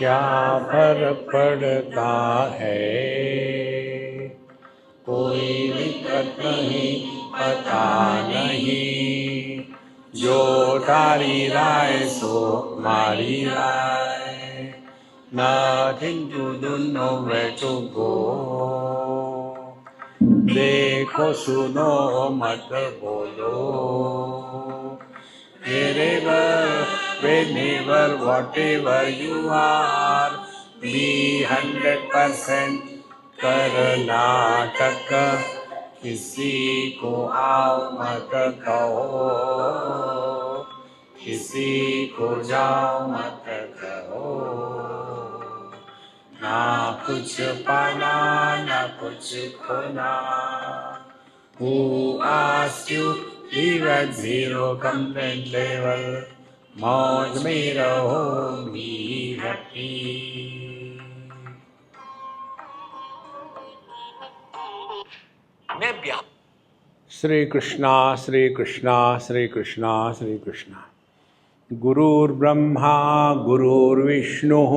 क्या फर्क पड़ता है, कोई दिक्कत नहीं, पता नहीं, जो तारी राय सो मारी राय, nothing to do, nowhere to go, देखो सुनो मत बोलो, wherever, whenever, whatever you are, be 100% Karnataka, किसी को आओ मत कहो, किसी को जाओ मत कहो, ना कुछ पाना ना कुछ खोना। Who asked you leave at zero complaint level? मौज में रहो, be happy. श्री कृष्णा श्री कृष्णा श्री कृष्णा श्री कृष्णा। गुरुर्ब्रह्मा गुरुर्विष्णुः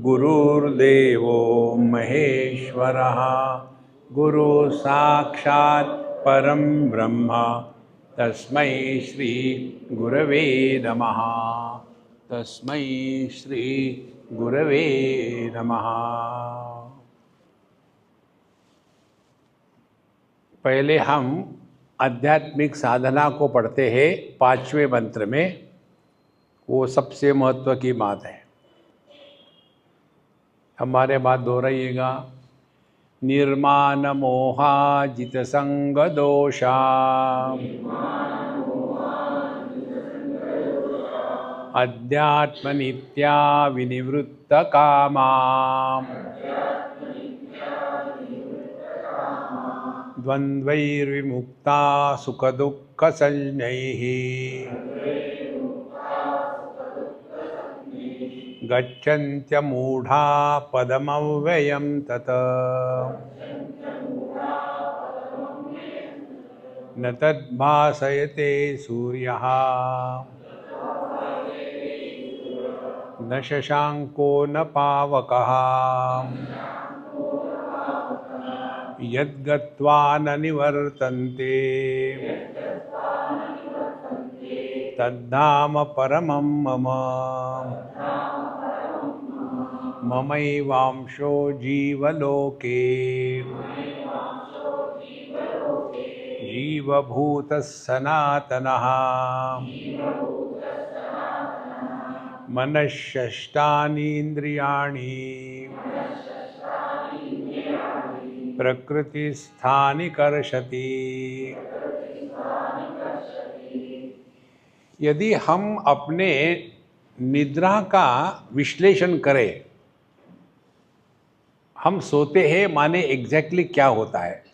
गुरुर्देवो महेश्वरः, गुरु साक्षात् परं ब्रह्म, तस्मै श्री गुरवे नमः, तस्मै श्री गुरवे नमः। पहले हम आध्यात्मिक साधना को पढ़ते हैं 5वें मंत्र में, वो सबसे महत्व की बात है। हमारे बात दोहराइएगा। निर्माण मोहाजित संग दोषा, अध्यात्म नित्या विनिवृत्त कामा, द्वंद्वैर्विमुक्ता सुख दुःख संज्ञैः, गच्छन्त्यमूढा पदमव्ययं तत्, न तद्भासयते सूर्यः, न शशांको न पावकः, यद्गत्वा न निवर्तन्ते, तद्धाम परमं मम, ममैवांशो जीवलोके, जीवभूतः सनातनः, मनःषष्ठानीन्द्रियाणि, प्रकृतिस्थानि कर्षति। यदि हम अपने निद्रा का विश्लेषण करें, हम सोते हैं माने एग्जैक्टली क्या होता है,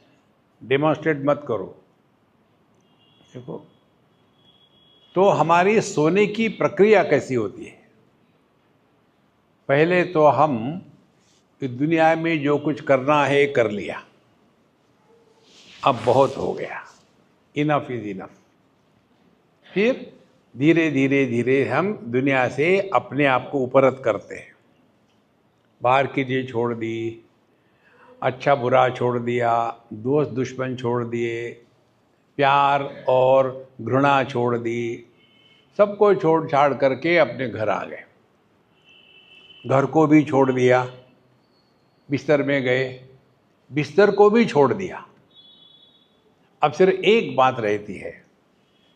डेमोन्स्ट्रेट मत करो, देखो तो हमारी सोने की प्रक्रिया कैसी होती है। पहले तो हम इस दुनिया में जो कुछ करना है कर लिया, अब बहुत हो गया, इनफ इज इनफ। फिर धीरे धीरे धीरे हम दुनिया से अपने आप को उपरत करते हैं। बाहर की चीज़ छोड़ दी, अच्छा बुरा छोड़ दिया, दोस्त दुश्मन छोड़ दिए, प्यार और घृणा छोड़ दी, सबको छोड़ छाड़ करके अपने घर आ गए। घर को भी छोड़ दिया, बिस्तर में गए, बिस्तर को भी छोड़ दिया। अब सिर्फ एक बात रहती है,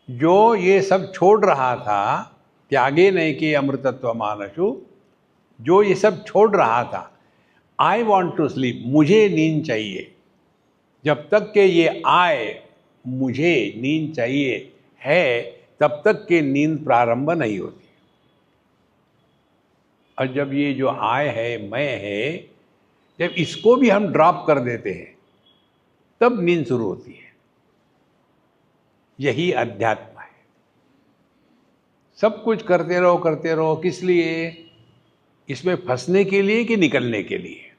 जो ये सब छोड़ रहा था, त्यागे नहीं कि अमृतत्व मानसु, जो ये सब छोड़ रहा था, आई वॉन्ट टू स्लीप, मुझे नींद चाहिए। जब तक के ये आए मुझे नींद चाहिए है, तब तक के नींद प्रारंभ नहीं होती। और जब ये जो आए है, मैं है, जब इसको भी हम ड्रॉप कर देते हैं, तब नींद शुरू होती है। यही अध्यात्म है। सब कुछ करते रहो, किस लिए? इसमें फंसने के लिए कि निकलने के लिए?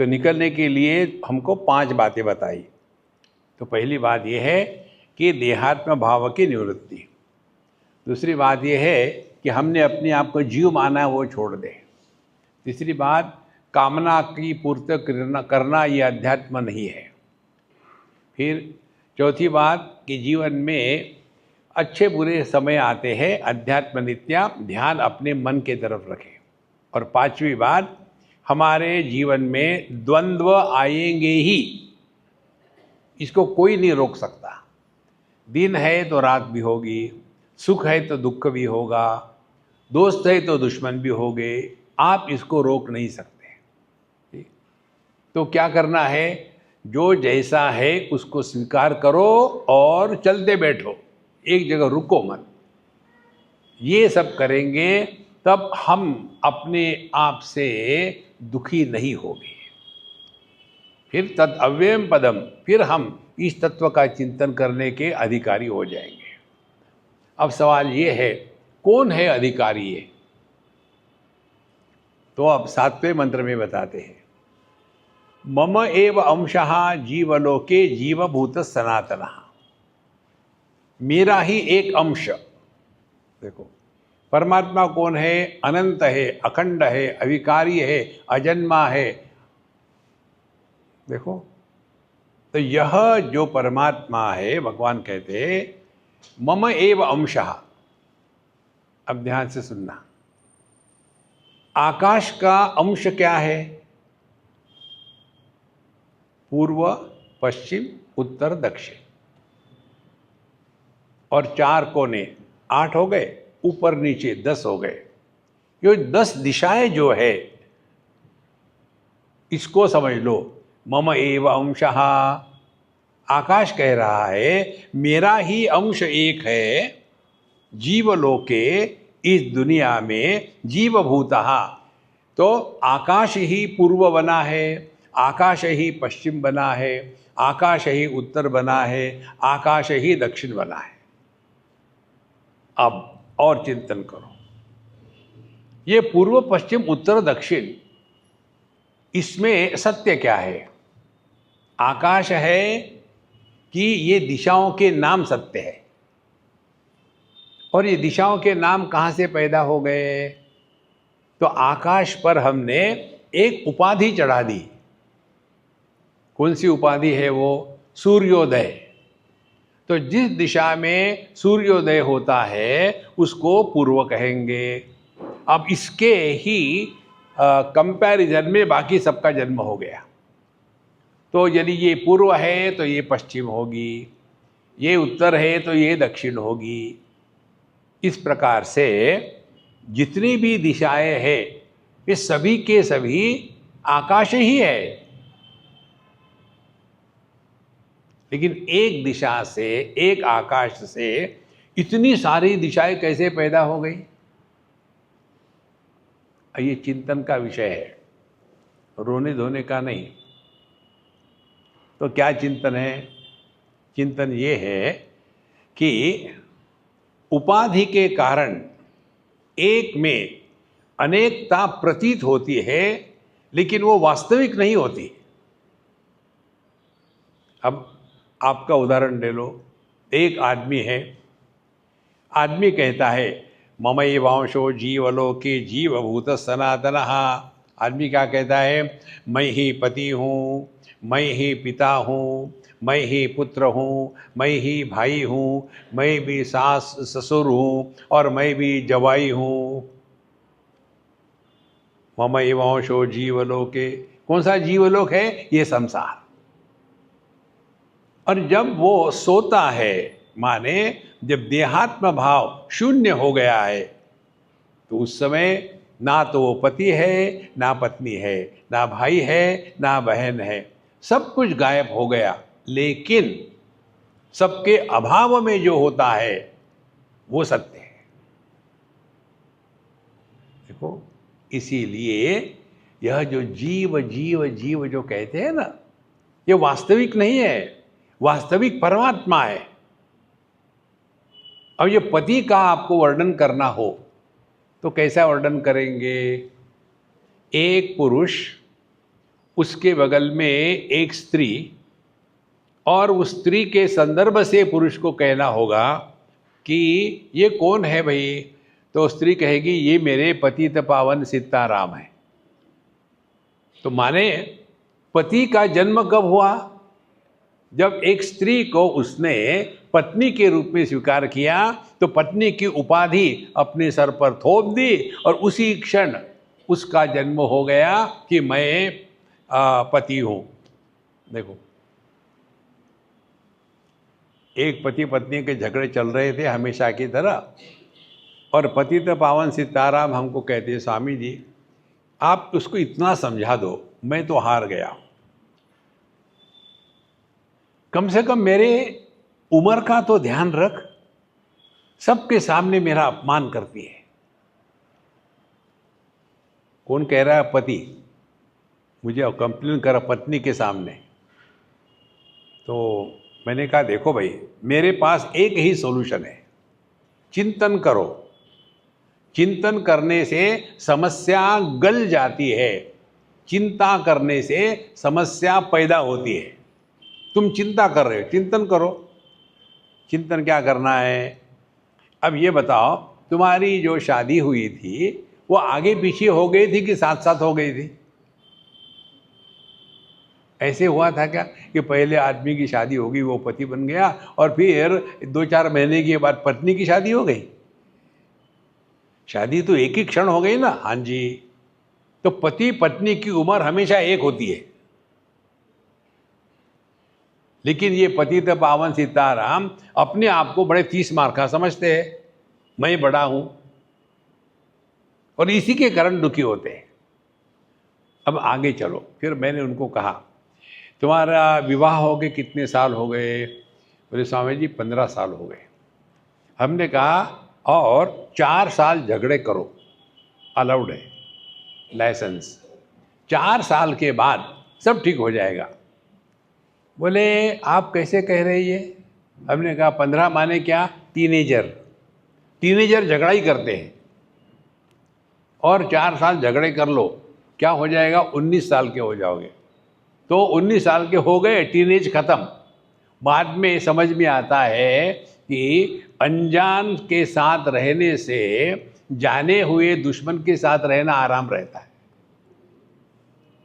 तो निकलने के लिए हमको 5 बातें बताई। तो पहली बात यह है कि देहात्म भाव की निवृत्ति। दूसरी बात यह है कि हमने अपने आप को जीव माना, वो छोड़ दे। तीसरी बात, कामना की पूर्ति करना ये अध्यात्म नहीं है। फिर चौथी बात कि जीवन में अच्छे बुरे समय आते हैं, अध्यात्म नित्या, ध्यान अपने मन के तरफ रखें। और पांचवी बात, हमारे जीवन में द्वंद्व आएंगे ही, इसको कोई नहीं रोक सकता। दिन है तो रात भी होगी, सुख है तो दुख भी होगा, दोस्त है तो दुश्मन भी होंगे, आप इसको रोक नहीं सकते। ठीक? तो क्या करना है, जो जैसा है उसको स्वीकार करो और चलते बैठो, एक जगह रुको मत। ये सब करेंगे तब हम अपने आप से दुखी नहीं होंगे। फिर तद अव्ययम पदम, फिर हम इस तत्व का चिंतन करने के अधिकारी हो जाएंगे। अब सवाल ये है, कौन है अधिकारी ये? तो अब 7वें मंत्र में बताते हैं, मम एव अंशः जीवलोके जीवभूत सनातनः। मेरा ही एक अंश। देखो, परमात्मा कौन है? अनंत है, अखंड है, अविकारी है, अजन्मा है। देखो, तो यह जो परमात्मा है, भगवान कहते हैं मम एव अंशः। अब ध्यान से सुनना, आकाश का अंश क्या है? पूर्व, पश्चिम, उत्तर, दक्षिण, और 4 कोने, 8 हो गए, ऊपर नीचे 10 हो गए। ये 10 दिशाएं जो है, इसको समझ लो, मम एव अंशः। आकाश कह रहा है मेरा ही अंश एक है, जीवलोके, इस दुनिया में, जीवभूतः। तो आकाश ही पूर्व बना है, आकाश ही पश्चिम बना है, आकाश ही उत्तर बना है, आकाश ही दक्षिण बना है। अब और चिंतन करो, ये पूर्व, पश्चिम, उत्तर, दक्षिण, इसमें सत्य क्या है? आकाश है कि ये दिशाओं के नाम सत्य है? और ये दिशाओं के नाम कहाँ से पैदा हो गए? तो आकाश पर हमने एक उपाधि चढ़ा दी। कौन सी उपाधि है वो? सूर्योदय। तो जिस दिशा में सूर्योदय होता है उसको पूर्व कहेंगे। अब इसके ही कंपैरिजन में बाकी सबका जन्म हो गया। तो यदि ये पूर्व है तो ये पश्चिम होगी, ये उत्तर है तो ये दक्षिण होगी। इस प्रकार से जितनी भी दिशाएं हैं, ये सभी के सभी आकाश ही है। लेकिन एक दिशा से, एक आकाश से इतनी सारी दिशाएं कैसे पैदा हो गई? ये चिंतन का विषय है, रोने धोने का नहीं। तो क्या चिंतन है? चिंतन ये है कि उपाधि के कारण एक में अनेकता प्रतीत होती है, लेकिन वो वास्तविक नहीं होती। अब आपका उदाहरण ले लो, एक आदमी है, आदमी कहता है ममैवांशो जीवलोके जीवभूत सनातनः। आदमी क्या कहता है? मैं ही पति हूँ, मैं ही पिता हूँ, मैं ही पुत्र हूँ, मैं ही भाई हूँ, मैं भी सास ससुर हूँ, और मैं भी जवाई हूँ। ममैवांशो जीवलोके, कौन सा जीवलोक है? ये संसार। और जब वो सोता है, माने जब देहात्म भाव शून्य हो गया है, तो उस समय ना तो वो पति है, ना पत्नी है, ना भाई है, ना बहन है, सब कुछ गायब हो गया। लेकिन सबके अभाव में जो होता है वो सत्य है। देखो, इसीलिए यह जो जीव जीव जीव जो कहते हैं ना, ये वास्तविक नहीं है, वास्तविक परमात्मा है। अब ये पति का आपको वर्णन करना हो तो कैसा वर्णन करेंगे? एक पुरुष, उसके बगल में एक स्त्री, और उस स्त्री के संदर्भ से पुरुष को कहना होगा कि ये कौन है भाई? तो स्त्री कहेगी ये मेरे पतित पावन सीताराम है। तो माने पति का जन्म कब हुआ? जब एक स्त्री को उसने पत्नी के रूप में स्वीकार किया, तो पत्नी की उपाधि अपने सर पर थोप दी और उसी क्षण उसका जन्म हो गया कि मैं पति हूं। देखो, एक पति पत्नी के झगड़े चल रहे थे हमेशा की तरह, और पतित पावन सीताराम हमको कहते हैं, स्वामी जी आप उसको इतना समझा दो, मैं तो हार गया, कम से कम मेरे उम्र का तो ध्यान रख, सबके सामने मेरा अपमान करती है। कौन कह रहा है? पति। मुझे कंप्लेन करा पत्नी के सामने। तो मैंने कहा देखो भाई, मेरे पास एक ही सॉल्यूशन है, चिंतन करो। चिंतन करने से समस्या गल जाती है, चिंता करने से समस्या पैदा होती है। तुम चिंता कर रहे हो, चिंतन करो। चिंतन क्या करना है? अब ये बताओ, तुम्हारी जो शादी हुई थी वो आगे पीछे हो गई थी कि साथ साथ हो गई थी? ऐसे हुआ था क्या कि पहले आदमी की शादी होगी, वो पति बन गया, और फिर 2-4 महीने के बाद पत्नी की शादी हो गई? शादी तो एक ही क्षण हो गई ना। हाँ जी। तो पति पत्नी की उम्र हमेशा एक होती है, लेकिन ये पतित पावन सीताराम अपने आप को बड़े 30 मार का समझते हैं, मैं बड़ा हूं, और इसी के कारण दुखी होते हैं। अब आगे चलो। फिर मैंने उनको कहा तुम्हारा विवाह हो गए कितने साल हो गए? बोले स्वामी जी 15 साल हो गए। हमने कहा और 4 साल झगड़े करो, अलाउड है, लाइसेंस। 4 साल के बाद सब ठीक हो जाएगा। बोले आप कैसे कह रहे ये? हमने कहा 15 माने क्या? टीनेजर झगड़ा ही करते हैं, और 4 साल झगड़े कर लो, क्या हो जाएगा? 19 साल के हो जाओगे। तो 19 साल के हो गए, टीनेज खत्म। बाद में समझ में आता है कि अनजान के साथ रहने से जाने हुए दुश्मन के साथ रहना आराम रहता है।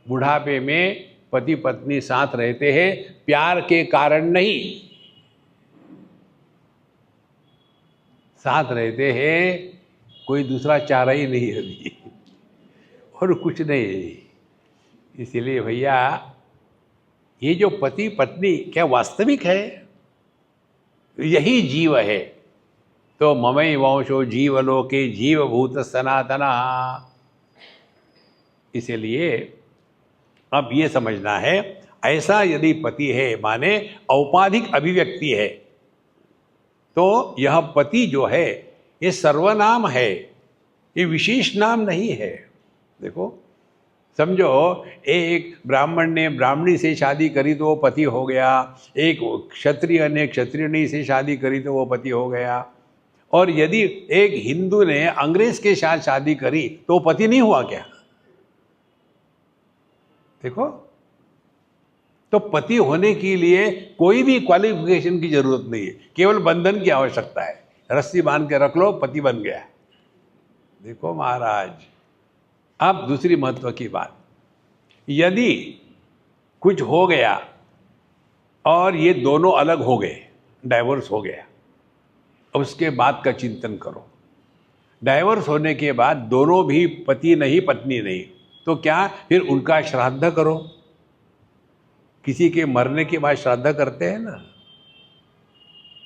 बुढ़ापे में पति पत्नी साथ रहते हैं प्यार के कारण नहीं, साथ रहते हैं कोई दूसरा चारा ही नहीं है अभी, और कुछ नहीं। इसलिए भैया ये जो पति पत्नी क्या वास्तविक है? यही जीव है। तो ममई वंशो जीवलोके जीवभूत सनातना। इसलिए अब ये समझना है, ऐसा यदि पति है माने औपाधिक अभिव्यक्ति है, तो यह पति जो है ये सर्वनाम है, ये विशेष नाम नहीं है। देखो समझो, एक ब्राह्मण ने ब्राह्मणी से शादी करी तो वो पति हो गया, एक क्षत्रिय ने क्षत्रियणी से शादी करी तो वो पति हो गया, और यदि एक हिंदू ने अंग्रेज के साथ शादी करी तो वो पति नहीं हुआ क्या? देखो, तो पति होने के लिए कोई भी क्वालिफिकेशन की जरूरत नहीं है, केवल बंधन की आवश्यकता है। रस्सी बांध के रख लो, पति बन गया। देखो महाराज, अब दूसरी महत्व की बात, यदि कुछ हो गया और ये दोनों अलग हो गए, डाइवोर्स हो गया, अब उसके बाद का चिंतन करो। डाइवोर्स होने के बाद दोनों भी पति नहीं पत्नी नहीं, तो क्या फिर उनका श्राद्ध करो। किसी के मरने के बाद श्राद्ध करते हैं ना,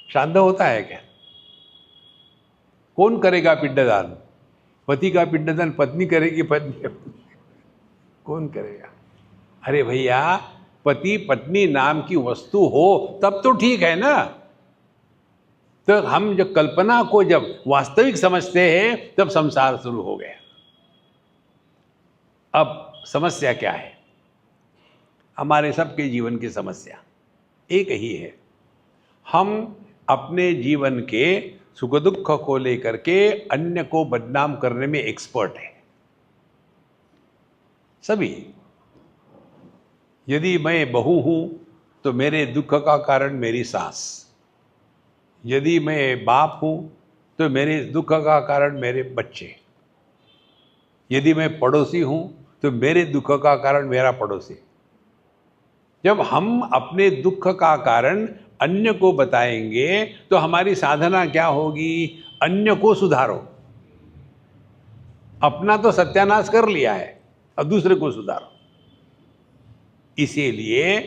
श्राद्ध होता है क्या? कौन करेगा पिंडदान? पति का पिंडदान पत्नी करेगी, पत्नी कौन करेगा? अरे भैया, पति पत्नी नाम की वस्तु हो तब तो ठीक है ना। तो हम जब कल्पना को जब वास्तविक समझते हैं तब संसार शुरू हो गया। अब समस्या क्या है? हमारे सबके जीवन की समस्या एक ही है, हम अपने जीवन के सुख दुख को लेकर के अन्य को बदनाम करने में एक्सपर्ट है सभी। यदि मैं बहू हूं तो मेरे दुख का कारण मेरी सास, यदि मैं बाप हूं तो मेरे दुख का कारण मेरे बच्चे, यदि मैं पड़ोसी हूं तो मेरे दुख का कारण मेरा पड़ोसी। जब हम अपने दुख का कारण अन्य को बताएंगे तो हमारी साधना क्या होगी? अन्य को सुधारो। अपना तो सत्यानाश कर लिया है, अब दूसरे को सुधारो। इसीलिए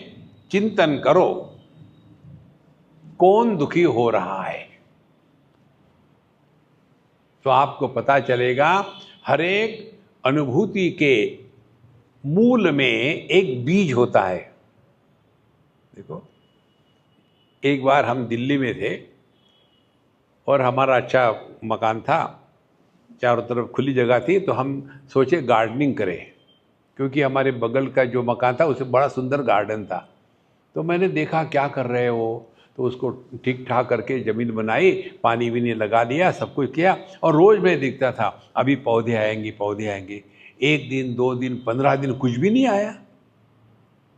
चिंतन करो, कौन दुखी हो रहा है, तो आपको पता चलेगा। हर एक अनुभूति के मूल में एक बीज होता है। देखो, एक बार हम दिल्ली में थे और हमारा अच्छा मकान था, चारों तरफ खुली जगह थी, तो हम सोचे गार्डनिंग करें, क्योंकि हमारे बगल का जो मकान था उसमें बड़ा सुंदर गार्डन था। तो मैंने देखा क्या कर रहे हो, तो उसको ठीक ठाक करके ज़मीन बनाई, पानी भी लगा दिया, सब कुछ किया, और रोज़ मैं देखता था अभी पौधे आएंगे पौधे आएंगे। 1 दिन 2 दिन 15 दिन कुछ भी नहीं आया।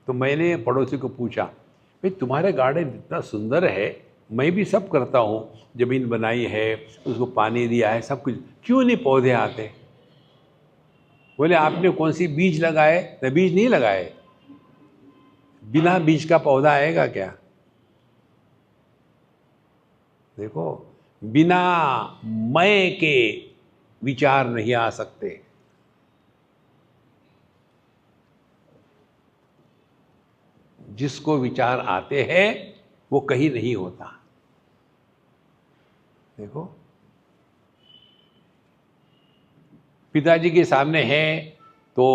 तो मैंने पड़ोसी को पूछा, भाई तुम्हारे गार्डन इतना सुंदर है, मैं भी सब करता हूँ, ज़मीन बनाई है, उसको पानी दिया है, सब कुछ, क्यों नहीं पौधे आते? बोले आपने कौन सी बीज लगाए? तो बीज नहीं लगाए। बिना बीज का पौधा आएगा क्या? देखो, बिना मैं के विचार नहीं आ सकते। जिसको विचार आते हैं वो कहीं नहीं होता। देखो, पिताजी के सामने है तो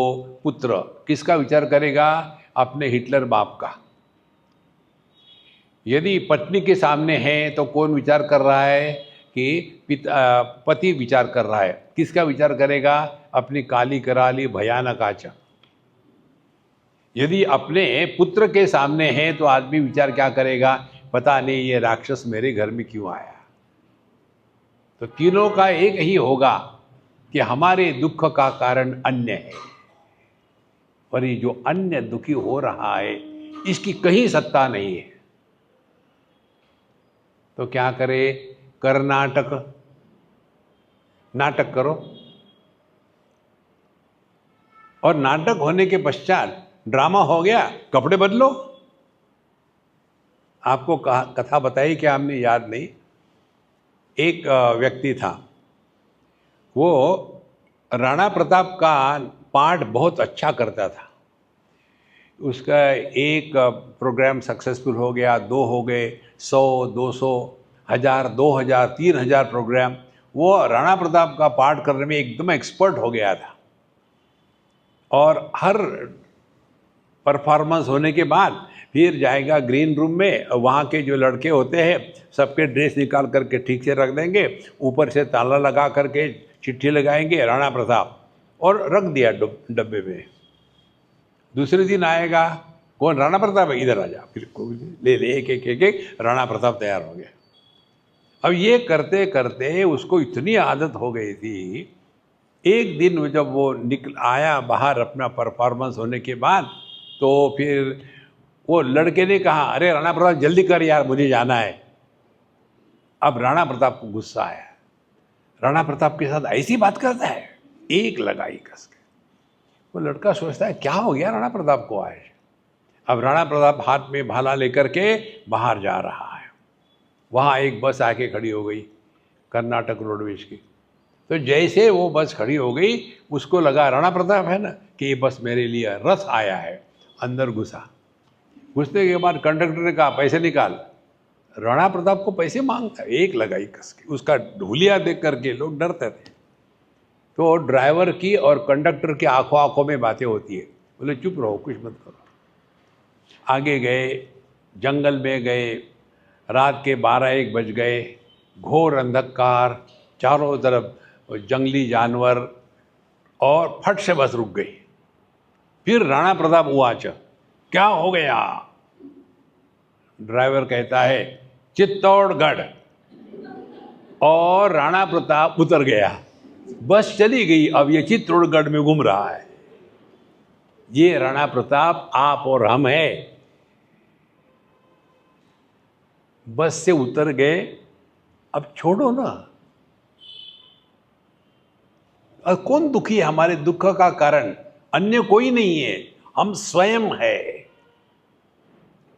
पुत्र किसका विचार करेगा? अपने हिटलर बाप का। यदि पत्नी के सामने है तो कौन विचार कर रहा है? कि पति विचार कर रहा है। किसका विचार करेगा? अपनी काली कराली भयानक आचा। यदि अपने पुत्र के सामने है तो आदमी विचार क्या करेगा? पता नहीं ये राक्षस मेरे घर में क्यों आया। तो तीनों का एक ही होगा कि हमारे दुख का कारण अन्य है, और ये जो अन्य दुखी हो रहा है इसकी कहीं सत्ता नहीं है। तो क्या करे? कर्नाटक, नाटक करो, और नाटक होने के पश्चात ड्रामा हो गया, कपड़े बदलो। आपको कथा बताई क्या हमने, याद नहीं। एक व्यक्ति था, वो राणा प्रताप का पाठ बहुत अच्छा करता था। उसका एक प्रोग्राम सक्सेसफुल हो गया, 2 हो गए, 100, 200, 1000, 2000, 3000 प्रोग्राम। वो राणा प्रताप का पाठ करने में एकदम एक्सपर्ट हो गया था। और हर परफॉर्मेंस होने के बाद फिर जाएगा ग्रीन रूम में, वहाँ के जो लड़के होते हैं सबके ड्रेस निकाल करके ठीक से रख देंगे, ऊपर से ताला लगा करके चिट्ठी लगाएंगे राणा प्रताप, और रख दिया डब्बे में। दूसरे दिन आएगा, कौन? राणा प्रताप है, इधर आ जा, फिर ले ले एक एक एक एक, राणा प्रताप तैयार हो गया। अब ये करते करते उसको इतनी आदत हो गई थी। एक दिन जब वो निकल आया बाहर अपना परफॉर्मेंस होने के बाद, तो फिर वो लड़के ने कहा, अरे राणा प्रताप जल्दी कर यार, मुझे जाना है। अब राणा प्रताप को गुस्सा आया, राणा प्रताप के साथ ऐसी बात करता है, एक लगाई कस के। वो लड़का सोचता है क्या हो गया राणा प्रताप को आज। अब राणा प्रताप हाथ में भाला लेकर के बाहर जा रहा है। वहाँ एक बस आके खड़ी हो गई, कर्नाटक रोडवेज की। तो जैसे वो बस खड़ी हो गई, उसको लगा राणा प्रताप है ना, कि ये बस मेरे लिए रथ आया है। अंदर घुसा, घुसने के बाद कंडक्टर ने कहा पैसे निकाल। राणा प्रताप को पैसे मांगता, एक लगाई कस के। उसका ढूलिया देख करके लोग डरते थे। तो ड्राइवर की और कंडक्टर की आंखों आंखों में बातें होती है। बोले चुप रहो, कुछ मत करो। आगे गए, जंगल में गए, रात के 12-1 बज गए, घोर अंधकार, चारों तरफ जंगली जानवर, और फट से बस रुक गई। फिर राणा प्रताप उवाच, क्या हो गया? ड्राइवर कहता है चित्तौड़गढ़, और राणा प्रताप उतर गया। बस चली गई, अब ये चित्तौड़गढ़ में घूम रहा है। ये राणा प्रताप आप और हम है। बस से उतर गए, अब छोड़ो ना। और कौन दुखी है? हमारे दुख का कारण अन्य कोई नहीं है, हम स्वयं है।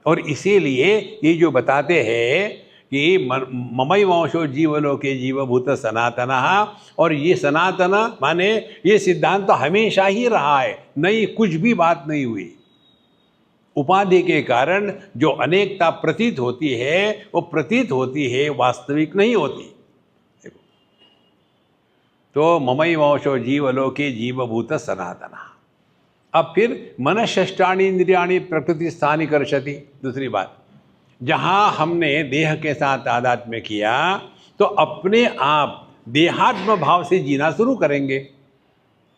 और इसीलिए ये जो बताते हैं कि ममई वंशो जीवलोके जीवभूत सनातनः, और ये सनातन माने ये सिद्धांत तो हमेशा ही रहा है, नई कुछ भी बात नहीं हुई। उपाधि के कारण जो अनेकता प्रतीत होती है वो प्रतीत होती है, वास्तविक नहीं होती। तो ममई वंशो जीवलोके जीवभूत सनातनः। अब फिर मनःषष्ठानि इंद्रियाणि प्रकृति स्थानि कर्षति। दूसरी बात, जहाँ हमने देह के साथ तादात्म्य किया तो अपने आप देहात्म भाव से जीना शुरू करेंगे।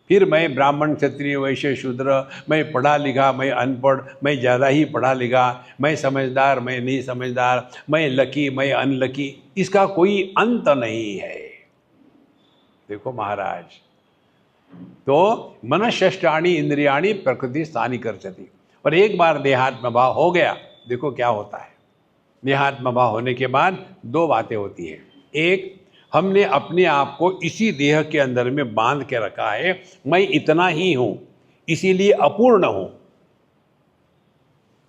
फिर मैं ब्राह्मण क्षत्रिय वैश्य शूद्र, मैं पढ़ा लिखा मैं अनपढ़, मैं ज़्यादा ही पढ़ा लिखा, मैं समझदार मैं नहीं समझदार, मैं लकी मैं अनलकी, इसका कोई अंत नहीं है। देखो महाराज, तो मनःषष्ठानि इंद्रियाणि प्रकृति स्थानि कर्षति। और एक बार देहात्म भाव हो गया, देखो क्या होता है। देहात्म भाव होने के बाद दो बातें होती हैं। एक, हमने अपने आप को इसी देह के अंदर में बांध के रखा है, मैं इतना ही हूं, इसीलिए अपूर्ण हूं,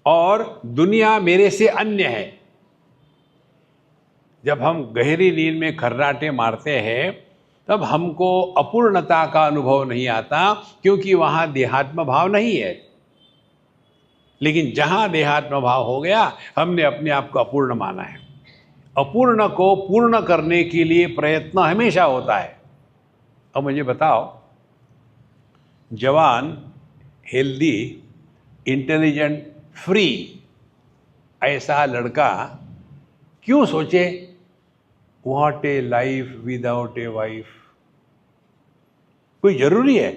और दुनिया मेरे से अन्य है। जब हम गहरी नींद में खर्राटे मारते हैं तब हमको अपूर्णता का अनुभव नहीं आता, क्योंकि वहां देहात्म भाव नहीं है। लेकिन जहां देहात्म भाव हो गया, हमने अपने आप को अपूर्ण माना है। अपूर्ण को पूर्ण करने के लिए प्रयत्न हमेशा होता है। अब मुझे बताओ, जवान, हेल्दी, इंटेलिजेंट, फ्री ऐसा लड़का क्यों सोचे what A life without a wife? कोई जरूरी है?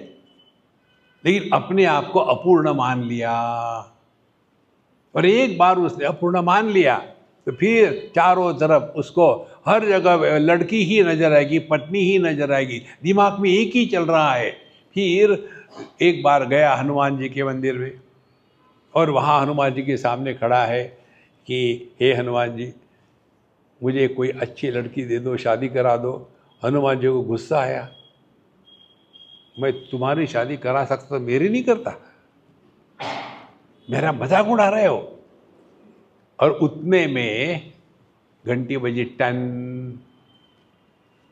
लेकिन अपने आप को अपूर्ण मान लिया, और एक बार उसने अपूर्ण मान लिया तो फिर चारों तरफ उसको हर जगह लड़की ही नजर आएगी, पत्नी ही नजर आएगी, दिमाग में एक ही चल रहा है। फिर एक बार गया हनुमान जी के मंदिर में, और वहाँ हनुमान जी के सामने खड़ा है कि हे हनुमान जी, मुझे कोई अच्छी लड़की दे दो, शादी करा दो। हनुमान जी को गुस्सा आया, मैं तुम्हारी शादी करा सकता तो मेरी नहीं करता, मेरा मजाक उड़ा रहे हो। और उतने में घंटी बजी, टन।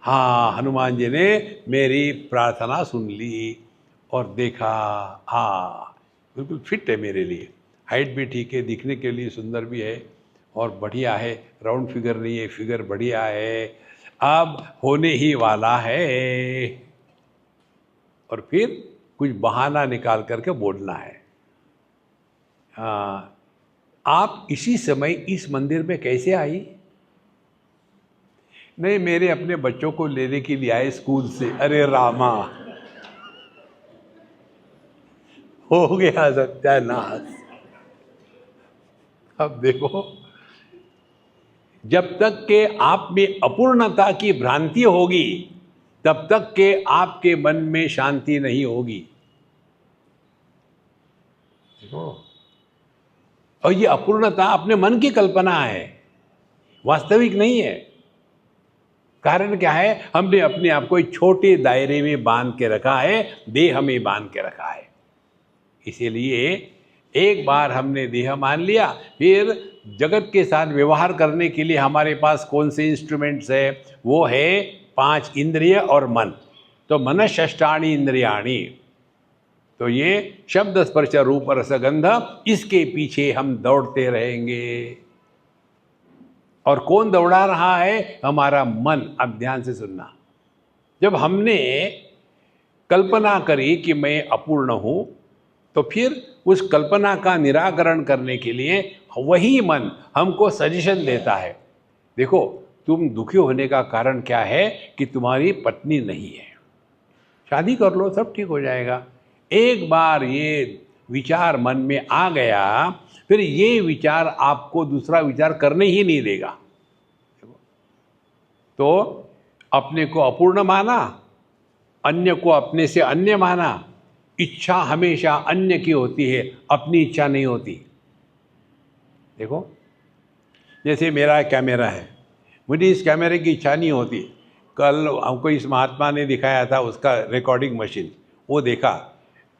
हाँ, हनुमान जी ने मेरी प्रार्थना सुन ली और देखा, हाँ बिल्कुल फिट है मेरे लिए, हाइट भी ठीक है, दिखने के लिए सुंदर भी है, और बढ़िया है, राउंड फिगर नहीं है, फिगर बढ़िया है, अब होने ही वाला है। और फिर कुछ बहाना निकाल करके बोलना है, आप इसी समय इस मंदिर में कैसे आई? नहीं, मेरे अपने बच्चों को लेने के लिए आए स्कूल से। अरे रामा, हो गया सत्यानाश। अब देखो, जब तक के आप में अपूर्णता की भ्रांति होगी तब तक के आपके मन में शांति नहीं होगी। देखो, और ये अपूर्णता अपने मन की कल्पना है, वास्तविक नहीं है। कारण क्या है? हमने अपने आप को एक छोटे दायरे में बांध के रखा है, देह में बांध के रखा है। इसीलिए एक बार हमने देह मान लिया, फिर जगत के साथ व्यवहार करने के लिए हमारे पास कौन से इंस्ट्रूमेंट्स है? वो है 5 इंद्रिय और मन। तो मनःषष्ठानि इंद्रियाणि, तो ये शब्द स्पर्श रूप रस गंध, इसके पीछे हम दौड़ते रहेंगे। और कौन दौड़ा रहा है? हमारा मन। अब ध्यान से सुनना, जब हमने कल्पना करी कि मैं अपूर्ण हूं, तो फिर उस कल्पना का निराकरण करने के लिए वही मन हमको सजेशन देता है। देखो, तुम दुखी होने का कारण क्या है? कि तुम्हारी पत्नी नहीं है, शादी कर लो, सब ठीक हो जाएगा। एक बार ये विचार मन में आ गया, फिर ये विचार आपको दूसरा विचार करने ही नहीं देगा। तो अपने को अपूर्ण माना, अन्य को अपने से अन्य माना। इच्छा हमेशा अन्य की होती है, अपनी इच्छा नहीं होती। देखो, जैसे मेरा कैमरा है, मुझे इस कैमरे की इच्छा नहीं होती। कल हमको इस महात्मा ने दिखाया था उसका रिकॉर्डिंग मशीन, वो देखा,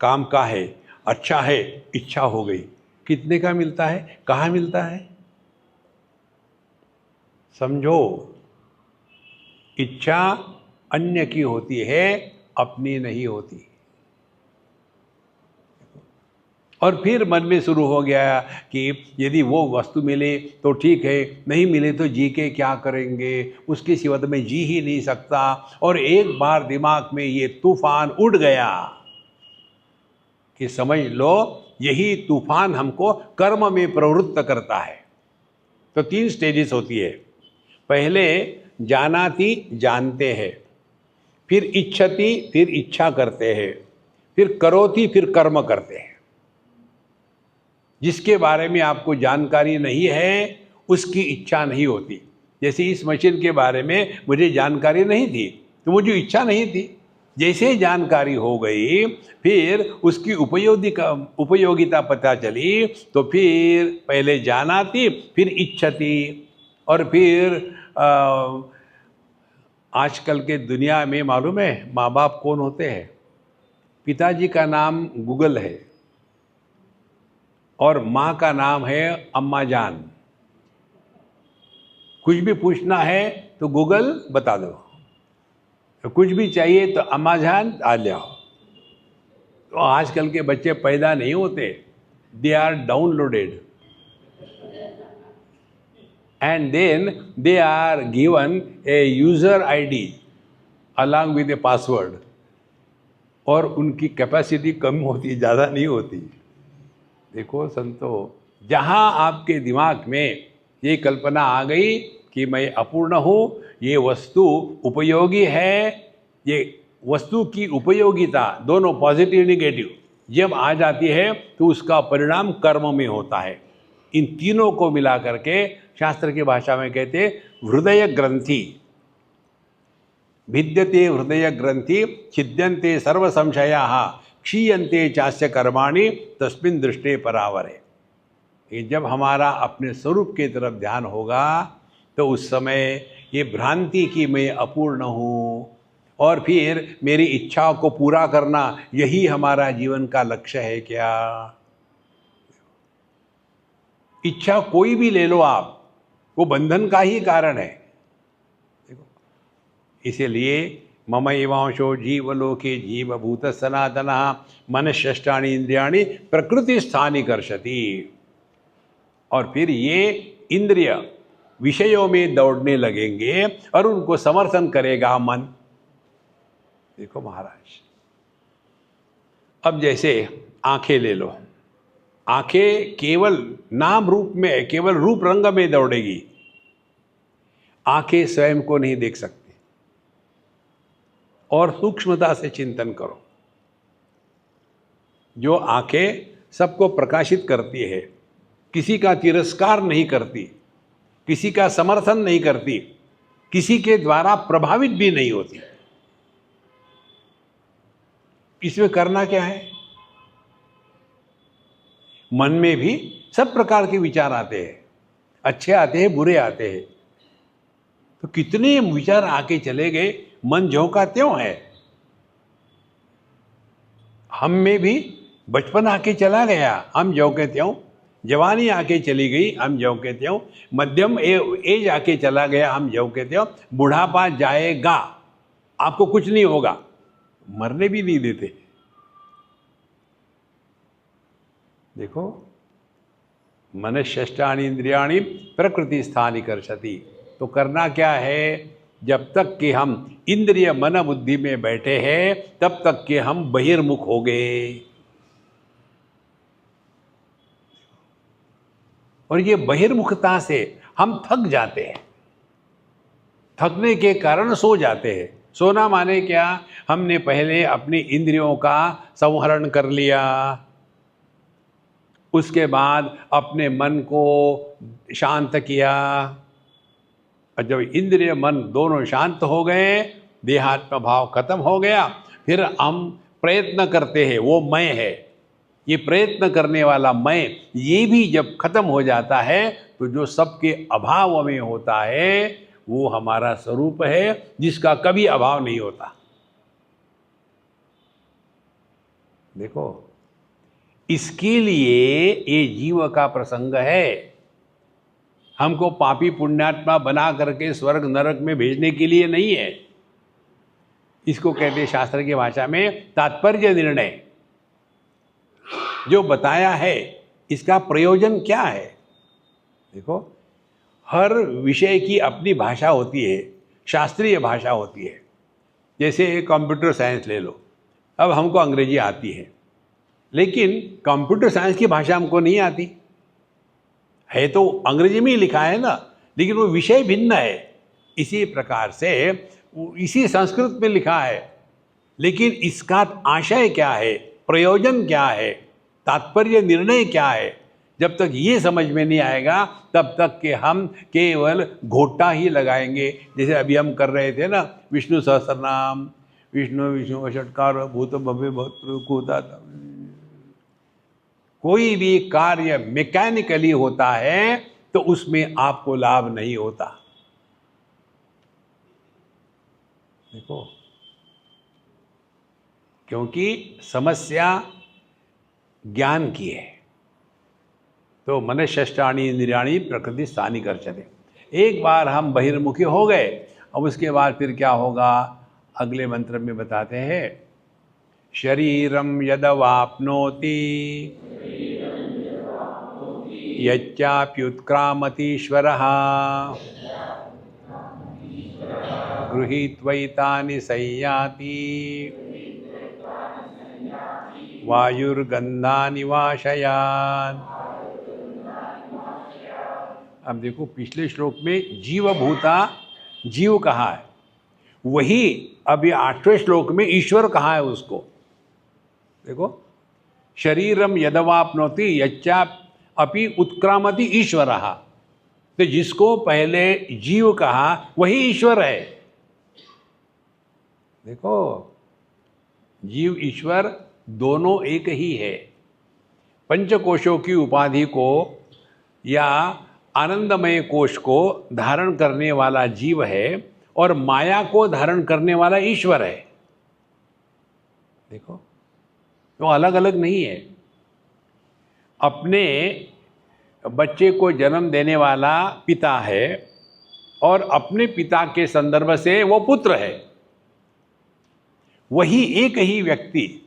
काम का है, अच्छा है, इच्छा हो गई, कितने का मिलता है, कहाँ मिलता है? समझो, इच्छा अन्य की होती है, अपनी नहीं होती। और फिर मन में शुरू हो गया कि यदि वो वस्तु मिले तो ठीक है, नहीं मिले तो जी के क्या करेंगे, उसके सिवा तो मैं जी ही नहीं सकता। और एक बार दिमाग में ये तूफान उड़ गया कि समझ लो यही तूफान हमको कर्म में प्रवृत्त करता है। तो 3 स्टेजेस होती है। पहले जानाति, जानते हैं, फिर इच्छति, फिर इच्छा करते हैं, फिर करोति, फिर कर्म करते हैं। जिसके बारे में आपको जानकारी नहीं है उसकी इच्छा नहीं होती। जैसे इस मशीन के बारे में मुझे जानकारी नहीं थी तो मुझे इच्छा नहीं थी। जैसे जानकारी हो गई फिर उसकी उपयोगिता पता चली तो फिर पहले जाना थी, फिर इच्छती। और फिर आजकल के दुनिया में मालूम है माँ बाप कौन होते हैं? पिताजी का नाम गूगल है और माँ का नाम है अम्मा जान। कुछ भी पूछना है तो गूगल बता दो, तो कुछ भी चाहिए तो अम्मा जान आ जाओ। तो आजकल के बच्चे पैदा नहीं होते, they are downloaded and then they are given a user ID along with a password. और उनकी कैपेसिटी कम होती, ज़्यादा नहीं होती। देखो संतो, जहाँ आपके दिमाग में ये कल्पना आ गई कि मैं अपूर्ण हूँ, ये वस्तु उपयोगी है, ये वस्तु की उपयोगिता दोनों पॉजिटिव निगेटिव जब आ जाती है तो उसका परिणाम कर्म में होता है। इन तीनों को मिला करके शास्त्र की भाषा में कहते हृदय ग्रंथि, भिद्यते हृदय ग्रंथि, छिद्यन्ते सर्व संशयाः, क्षीयन्ते चास्य कर्माणि तस्मिन् दृष्टे परावरे। ये जब हमारा अपने स्वरूप की तरफ ध्यान होगा तो उस समय ये भ्रांति कि मैं अपूर्ण हूँ और फिर मेरी इच्छाओं को पूरा करना यही हमारा जीवन का लक्ष्य है क्या? इच्छा कोई भी ले लो आप, वो बंधन का ही कारण है। देखो, इसीलिए मम एवांशो जीवलोके जीवभूत सनातनः मनश्चेष्टानि इंद्रियाणि प्रकृति स्थानि कर्षति। और फिर ये इंद्रिय विषयों में दौड़ने लगेंगे और उनको समर्थन करेगा मन। देखो महाराज, अब जैसे आंखें ले लो, आंखें केवल नाम रूप में, केवल रूप रंग में दौड़ेगी, आंखें स्वयं को नहीं देख सकती। और सूक्ष्मता से चिंतन करो, जो आंखें सबको प्रकाशित करती है, किसी का तिरस्कार नहीं करती, किसी का समर्थन नहीं करती, किसी के द्वारा प्रभावित भी नहीं होती, इसमें करना क्या है? मन में भी सब प्रकार के विचार आते हैं, अच्छे आते हैं, बुरे आते हैं। तो कितने विचार आके चले गए, मन ज्यों का त्यों है। हम में भी बचपन आके चला गया, हम ज्यों के त्यों, जवानी आके चली गई, हम ज्यों के त्यों, मध्यम एज आके चला गया, हम ज्यों के त्यों, बुढ़ापा जाएगा, आपको कुछ नहीं होगा, मरने भी नहीं देते। देखो, मनश्चेष्टानि इंद्रियाणि प्रकृति स्थानि कर्षति। तो करना क्या है? जब तक कि हम इंद्रिय मन बुद्धि में बैठे हैं तब तक कि हम बहिर्मुख हो गए। और ये बहिर्मुखता से हम थक जाते हैं, थकने के कारण सो जाते हैं। सोना माने क्या? हमने पहले अपनी इंद्रियों का संहरण कर लिया, उसके बाद अपने मन को शांत किया, और जब इंद्रिय मन दोनों शांत हो गए, देहात्म भाव खत्म हो गया, फिर हम प्रयत्न करते हैं, वो मैं है, ये प्रयत्न करने वाला मैं, ये भी जब खत्म हो जाता है तो जो सबके अभाव में होता है वो हमारा स्वरूप है, जिसका कभी अभाव नहीं होता। देखो, इसके लिए ये जीव का प्रसंग है। हमको पापी पुण्यात्मा बना करके स्वर्ग नरक में भेजने के लिए नहीं है। इसको कहते हैं शास्त्र की भाषा में तात्पर्य निर्णय। जो बताया है इसका प्रयोजन क्या है। देखो, हर विषय की अपनी भाषा होती है, शास्त्रीय भाषा होती है। जैसे कंप्यूटर साइंस ले लो, अब हमको अंग्रेजी आती है, लेकिन कंप्यूटर साइंस की भाषा हमको नहीं आती है। तो अंग्रेजी में ही लिखा है ना, लेकिन वो विषय भिन्न है। इसी प्रकार से इसी संस्कृत में लिखा है, लेकिन इसका आशय क्या है, प्रयोजन क्या है, तात्पर्य निर्णय क्या है, जब तक ये समझ में नहीं आएगा तब तक कि हम केवल घोटा ही लगाएंगे। जैसे अभी हम कर रहे थे ना, विष्णु सहस्रनाम, विष्णु विष्णु षट्कार भूत भव्य भूता। कोई भी कार्य मैकेनिकली होता है तो उसमें आपको लाभ नहीं होता। देखो, क्योंकि समस्या ज्ञान की है। तो मनश्चष्टानि इंद्रियाणि प्रकृति स्थानि कर्षते। एक बार हम बहिर्मुखी हो गए, अब उसके बाद फिर क्या होगा, अगले मंत्र में बताते हैं, शरीरम यदवाप्नोति यच्चाप्युत्क्रामतीश्वरः गृहीत्वैतानि संयाति वायुर्गन्धानि वाशयान्। अब देखो, पिछले श्लोक में जीवभूता जीव कहा है, वही अभी 8वें श्लोक में ईश्वर कहा है उसको। देखो, शरीरम यदवाप्नोति यच्चा अपि उत्क्रामति ईश्वरः। तो जिसको पहले जीव कहा वही ईश्वर है। देखो, जीव ईश्वर दोनों एक ही है। पंचकोशों की उपाधि को या आनंदमय कोश को धारण करने वाला जीव है और माया को धारण करने वाला ईश्वर है। देखो, तो अलग अलग नहीं है। अपने बच्चे को जन्म देने वाला पिता है और अपने पिता के संदर्भ से वो पुत्र है। वही एक ही व्यक्ति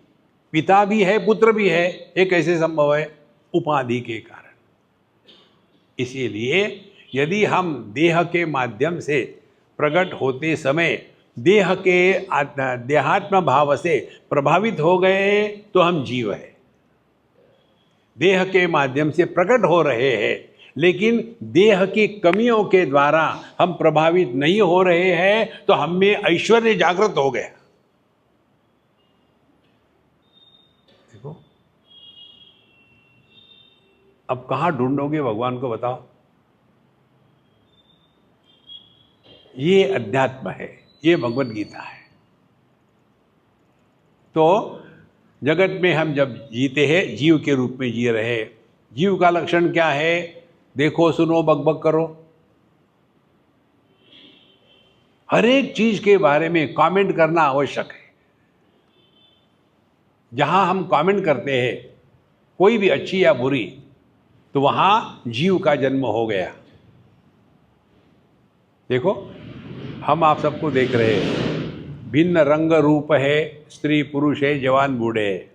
पिता भी है पुत्र भी है। ये कैसे संभव है? उपाधि के कारण। इसीलिए यदि हम देह के माध्यम से प्रकट होते समय देह के देहात्म भाव से प्रभावित हो गए तो हम जीव हैं। देह के माध्यम से प्रकट हो रहे हैं, लेकिन देह की कमियों के द्वारा हम प्रभावित नहीं हो रहे हैं, तो हम में ऐश्वर्य जागृत हो गया। देखो, अब कहाँ ढूंढोगे भगवान को, बताओ। ये अध्यात्म है, ये भगवत गीता है। तो जगत में हम जब जीते हैं, जीव के रूप में जी रहे। जीव का लक्षण क्या है? देखो, सुनो, बकबक करो। हर एक चीज के बारे में कमेंट करना आवश्यक है। जहां हम कमेंट करते हैं, कोई भी अच्छी या बुरी, तो वहां जीव का जन्म हो गया। देखो, हम आप सबको देख रहे हैं, भिन्न रंग रूप है, स्त्री पुरुष है, जवान बूढ़े है,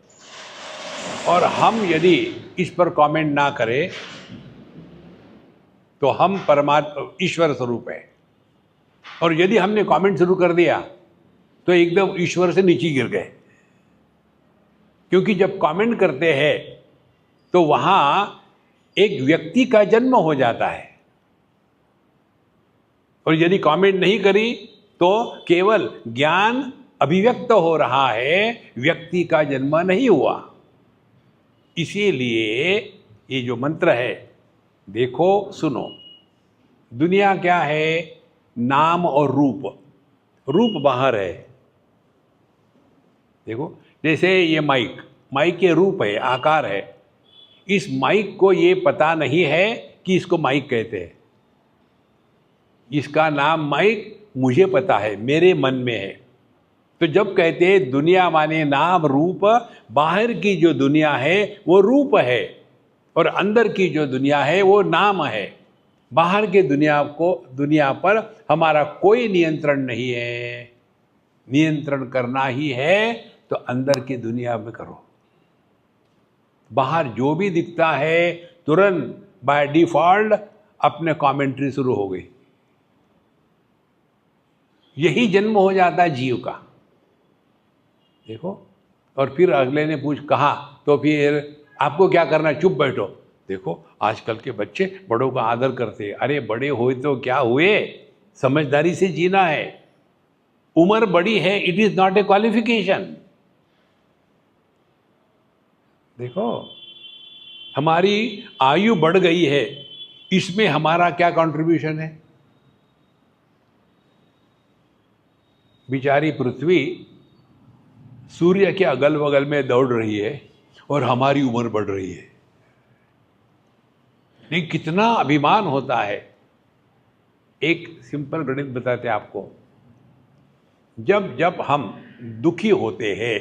और हम यदि इस पर कमेंट ना करें तो हम परमात्मा ईश्वर स्वरूप है। और यदि हमने कमेंट शुरू कर दिया तो एकदम ईश्वर से नीचे गिर गए। क्योंकि जब कमेंट करते हैं तो वहां एक व्यक्ति का जन्म हो जाता है, और यदि कमेंट नहीं करी तो केवल ज्ञान अभिव्यक्त हो रहा है, व्यक्ति का जन्म नहीं हुआ। इसीलिए ये जो मंत्र है, देखो, सुनो। दुनिया क्या है? नाम और रूप। रूप बाहर है। देखो, जैसे ये माइक, माइक के रूप है, आकार है। इस माइक को ये पता नहीं है कि इसको माइक कहते हैं। इसका नाम माइक मुझे पता है, मेरे मन में है। तो जब कहते हैं दुनिया माने नाम रूप, बाहर की जो दुनिया है वो रूप है और अंदर की जो दुनिया है वो नाम है। बाहर के दुनिया पर हमारा कोई नियंत्रण नहीं है। नियंत्रण करना ही है तो अंदर की दुनिया में करो। बाहर जो भी दिखता है तुरंत बाय डिफॉल्ट अपने कमेंट्री शुरू हो गई। यही जन्म हो जाता है जीव का। देखो, और फिर अगले ने कहा तो फिर आपको क्या करना है, चुप बैठो। देखो आजकल के बच्चे बड़ों का आदर करते हैं। अरे बड़े हुए तो क्या हुए, समझदारी से जीना है। उम्र बड़ी है, it is not a qualification. देखो हमारी आयु बढ़ गई है, इसमें हमारा क्या कंट्रीब्यूशन है। बेचारी पृथ्वी सूर्य के अगल बगल में दौड़ रही है और हमारी उम्र बढ़ रही है। नहीं, कितना अभिमान होता है। एक सिंपल गणित बताते आपको। जब जब हम दुखी होते हैं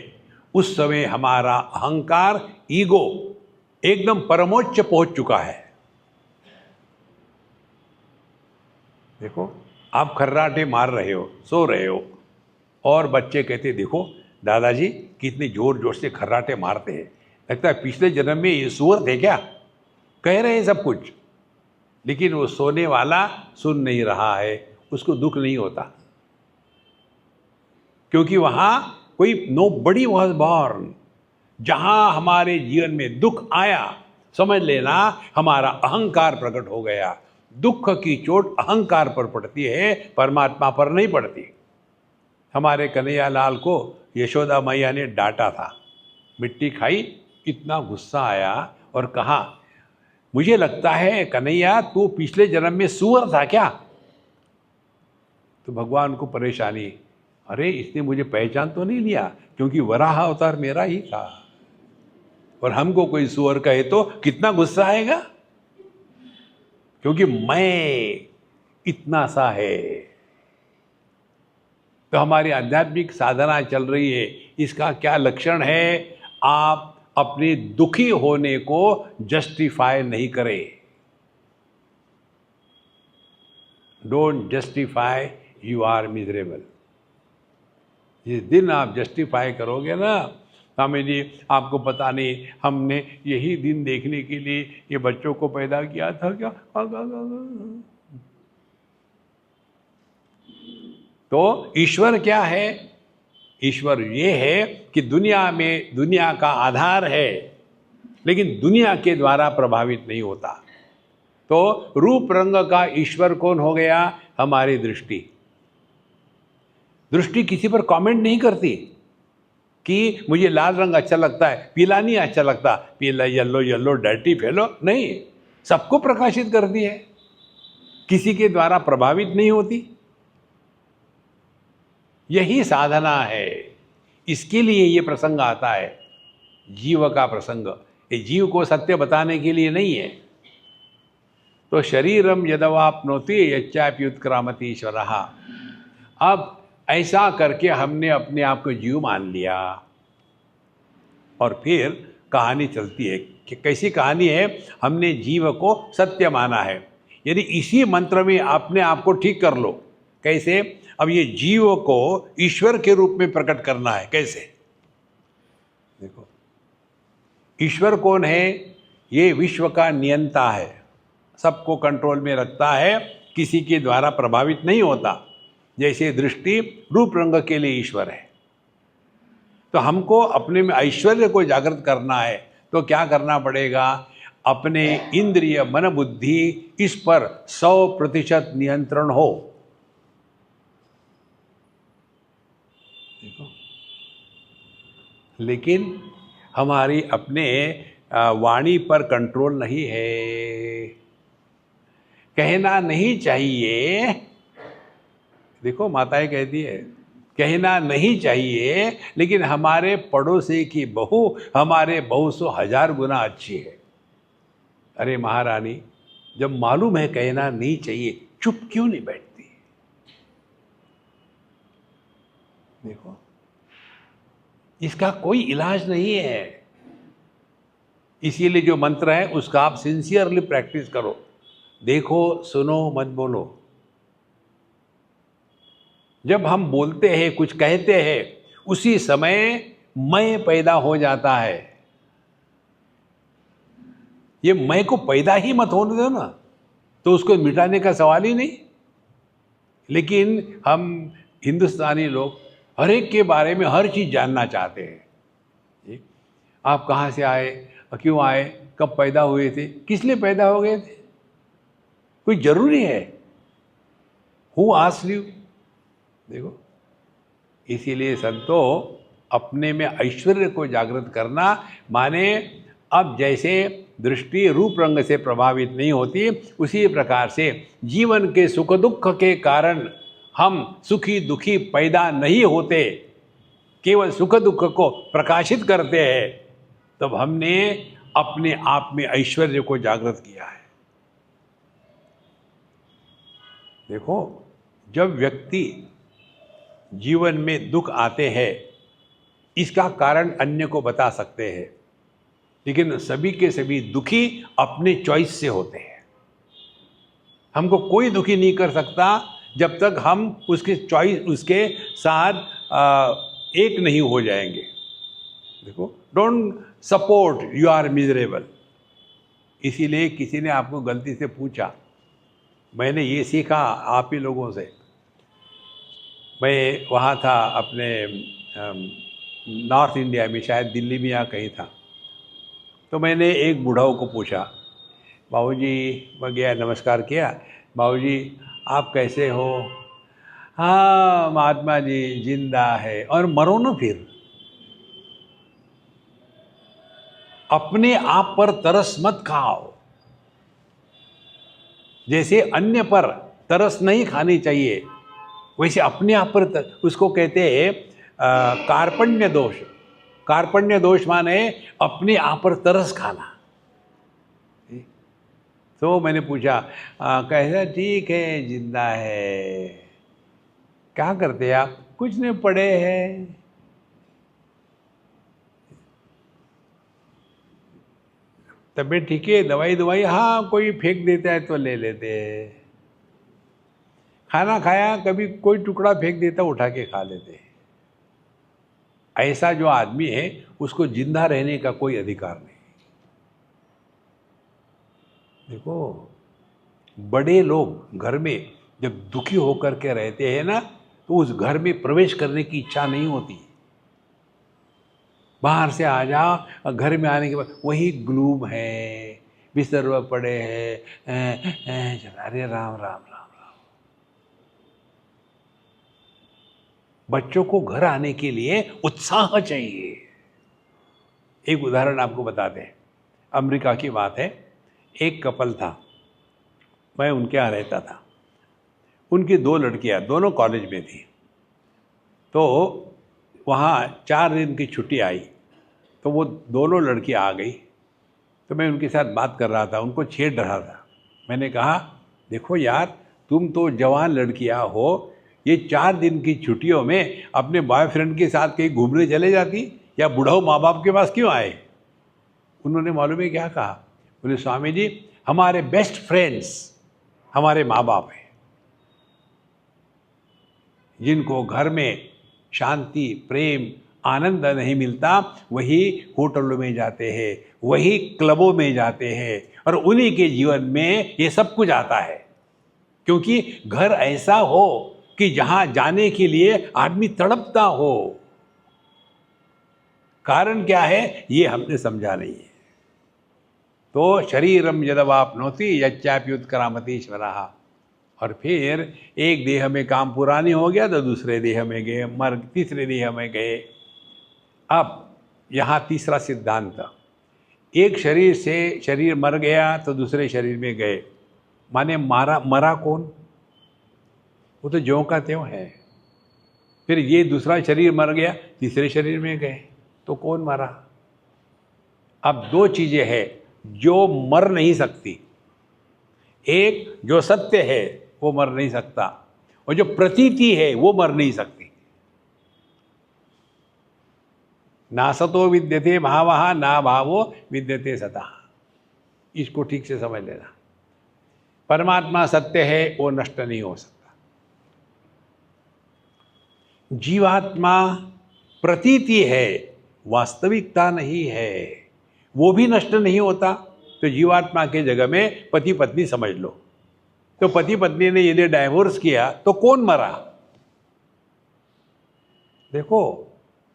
उस समय हमारा अहंकार, ईगो एकदम परमोच्च पहुंच चुका है। देखो आप खर्राटे मार रहे हो, सो रहे हो, और बच्चे कहते देखो दादाजी कितने जोर जोर से खर्राटे मारते हैं, लगता है पिछले जन्म में ये सुअर थे क्या। कह रहे हैं सब कुछ, लेकिन वो सोने वाला सुन नहीं रहा है, उसको दुख नहीं होता, क्योंकि वहां कोई नोबडी वाज बॉर्न। जहां हमारे जीवन में दुख आया, समझ लेना हमारा अहंकार प्रकट हो गया। दुख की चोट अहंकार पर पड़ती है, परमात्मा पर नहीं पड़ती। हमारे कन्हैया लाल को यशोदा मैया ने डांटा था, मिट्टी खाई, इतना गुस्सा आया और कहा मुझे लगता है कन्हैया तू पिछले जन्म में सुअर था क्या। तो भगवान को परेशानी, अरे इसने मुझे पहचान तो नहीं लिया, क्योंकि वराह अवतार मेरा ही था, और हमको कोई सुअर कहे तो कितना गुस्सा आएगा, क्योंकि मैं इतना सा है। तो हमारी आध्यात्मिक साधना चल रही है, इसका क्या लक्षण है, आप अपने दुखी होने को जस्टिफाई नहीं करें। Don't justify you are miserable. जिस दिन आप जस्टिफाई करोगे ना, स्वामी जी आपको पता नहीं हमने यही दिन देखने के लिए ये बच्चों को पैदा किया था क्या। तो ईश्वर क्या है, ईश्वर ये है कि दुनिया का आधार है, लेकिन दुनिया के द्वारा प्रभावित नहीं होता। तो रूप रंग का ईश्वर कौन हो गया, हमारी दृष्टि। दृष्टि किसी पर कमेंट नहीं करती कि मुझे लाल रंग अच्छा लगता है, पीला नहीं अच्छा लगता, पीला येलो येलो डर्टी फेलो, नहीं, सबको प्रकाशित करती है, किसी के द्वारा प्रभावित नहीं होती। यही साधना है, इसके लिए ये प्रसंग आता है, जीव का प्रसंग। ये जीव को सत्य बताने के लिए नहीं है। तो शरीरम यदवाप्नोति यच्चाप्युत्क्रामति ईश्वरः। अब ऐसा करके हमने अपने आप को जीव मान लिया, और फिर कहानी चलती है कि कैसी कहानी है, हमने जीव को सत्य माना है। यदि इसी मंत्र में अपने आप को ठीक कर लो, कैसे, अब ये जीव को ईश्वर के रूप में प्रकट करना है, कैसे। देखो ईश्वर कौन है, ये विश्व का नियंता है, सबको कंट्रोल में रखता है, किसी के द्वारा प्रभावित नहीं होता। जैसे दृष्टि रूप रंग के लिए ईश्वर है। तो हमको अपने में ऐश्वर्य को जागृत करना है, तो क्या करना पड़ेगा, अपने इंद्रिय मन बुद्धि इस पर 100% नियंत्रण हो। देखो, लेकिन हमारी अपने वाणी पर कंट्रोल नहीं है। कहना नहीं चाहिए, देखो माताएं कहती है कहना नहीं चाहिए, लेकिन हमारे पड़ोसी की बहू हमारे बहू से 1000 गुना अच्छी है। अरे महारानी, जब मालूम है कहना नहीं चाहिए, चुप क्यों नहीं बैठती। देखो इसका कोई इलाज नहीं है। इसीलिए जो मंत्र है उसका आप सिंसियरली प्रैक्टिस करो। देखो, सुनो, मत बोलो। जब हम बोलते हैं, कुछ कहते हैं, उसी समय मैं पैदा हो जाता है। ये मैं को पैदा ही मत होने दो ना, तो उसको मिटाने का सवाल ही नहीं। लेकिन हम हिंदुस्तानी लोग हर एक के बारे में हर चीज़ जानना चाहते हैं। आप कहाँ से आए, क्यों आए, कब पैदा हुए थे, किस लिए पैदा हो गए थे, कोई जरूरी है? Who asked you? देखो, इसीलिए संतो अपने में ऐश्वर्य को जागृत करना माने अब जैसे दृष्टि रूप रंग से प्रभावित नहीं होती, उसी प्रकार से जीवन के सुख दुख के कारण हम सुखी दुखी पैदा नहीं होते, केवल सुख दुख को प्रकाशित करते हैं। तब हमने अपने आप में ऐश्वर्य को जागृत किया है। देखो, जब व्यक्ति जीवन में दुख आते हैं, इसका कारण अन्य को बता सकते हैं, लेकिन सभी के सभी दुखी अपने चॉइस से होते हैं। हमको कोई दुखी नहीं कर सकता जब तक हम उसके चॉइस, उसके साथ एक नहीं हो जाएंगे। देखो, don't support you are miserable. इसीलिए किसी ने आपको गलती से पूछा, मैंने ये सीखा आप ही लोगों से। मैं वहाँ था अपने नॉर्थ इंडिया में, शायद दिल्ली में या कहीं था, तो मैंने एक बूढ़ाओं को पूछा, बाबूजी, मैं गया, नमस्कार किया, बाबूजी आप कैसे हो? हाँ महात्मा जी जिंदा है। और मरो ना फिर। अपने आप पर तरस मत खाओ। जैसे अन्य पर तरस नहीं खानी चाहिए, वैसे अपने आप पर उसको कहते हैं कार्पण्य दोष। कार्पण्य दोष माने अपने आप पर तरस खाना। तो मैंने पूछा, कैसा? ठीक है, जिंदा है। क्या करते हैं आप? कुछ नहीं, पड़े हैं। तबीयत ठीक है? दवाई दवाई? हाँ, कोई फेंक देता है तो ले लेते हैं। खाना खाया, कभी कोई टुकड़ा फेंक देता, उठा के खा लेते हैं। ऐसा जो आदमी है उसको जिंदा रहने का कोई अधिकार नहीं। देखो, बड़े लोग घर में जब दुखी होकर के रहते हैं ना, तो उस घर में प्रवेश करने की इच्छा नहीं होती। बाहर से आ जाओ और घर में आने के बाद वही ग्लूम है, बिस्तर पर पड़े हैं, अरे राम राम राम राम। बच्चों को घर आने के लिए उत्साह चाहिए। एक उदाहरण आपको बताते हैं, अमेरिका की बात है। एक कपल था, मैं उनके यहाँ रहता था। उनकी 2 लड़कियाँ, दोनों कॉलेज में थी। तो वहाँ 4 दिन की छुट्टी आई, तो वो दोनों लड़कियाँ आ गई। तो मैं उनके साथ बात कर रहा था, उनको छेड़ रहा था। मैंने कहा, देखो यार, तुम तो जवान लड़कियाँ हो, ये 4 दिन की छुट्टियों में अपने बॉयफ्रेंड के साथ कहीं घूमने चले जाती, या बुढ़ाऊ माँ बाप के पास क्यों आए? उन्होंने मालूम है क्या कहा? बोले, स्वामी जी, हमारे बेस्ट फ्रेंड्स हमारे माँ बाप हैं, जिनको घर में शांति, प्रेम, आनंद नहीं मिलता, वही होटलों में जाते हैं, वही क्लबों में जाते हैं, और उन्हीं के जीवन में ये सब कुछ आता है। क्योंकि घर ऐसा हो कि जहां जाने के लिए आदमी तड़पता हो। कारण क्या है ये हमने समझा नहीं है। तो शरीरम यदवाप्नोति यच्चाप्युत्क्रामतीश्वरः। और फिर एक देह में काम पूरा नहीं हो गया तो दूसरे देह में गए, मर तीसरे देह में गए। अब यहाँ तीसरा सिद्धांत, एक शरीर से शरीर मर गया तो दूसरे शरीर में गए, माने मरा कौन? वो तो ज्यों का त्यों है। फिर ये दूसरा शरीर मर गया, तीसरे शरीर में गए, तो कौन मरा? अब 2 चीजें हैं जो मर नहीं सकती। एक जो सत्य है वो मर नहीं सकता, और जो प्रतीति है वो मर नहीं सकती। ना सतो विद्यते भावः ना भावो विद्यते सतः। इसको ठीक से समझ लेना। परमात्मा सत्य है, वो नष्ट नहीं हो सकता। जीवात्मा प्रतीति है, वास्तविकता नहीं है, वो भी नष्ट नहीं होता। तो जीवात्मा के जगह में पति पत्नी समझ लो। तो पति पत्नी ने यदि डाइवोर्स किया तो कौन मरा? देखो,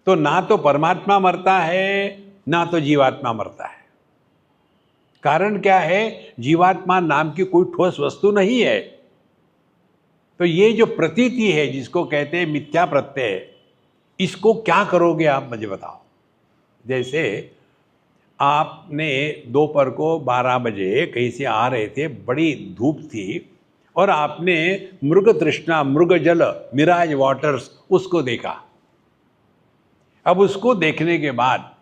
तो ना तो परमात्मा मरता है ना तो जीवात्मा मरता है। कारण क्या है? जीवात्मा नाम की कोई ठोस वस्तु नहीं है। तो ये जो प्रतीति है, जिसको कहते हैं मिथ्या प्रत्यय, इसको क्या करोगे आप मुझे बताओ। जैसे आपने दोपहर को 12 बजे कहीं से आ रहे थे, बड़ी धूप थी, और आपने मृग तृष्णा, मृग जल, मिराज वाटर्स उसको देखा। अब उसको देखने के बाद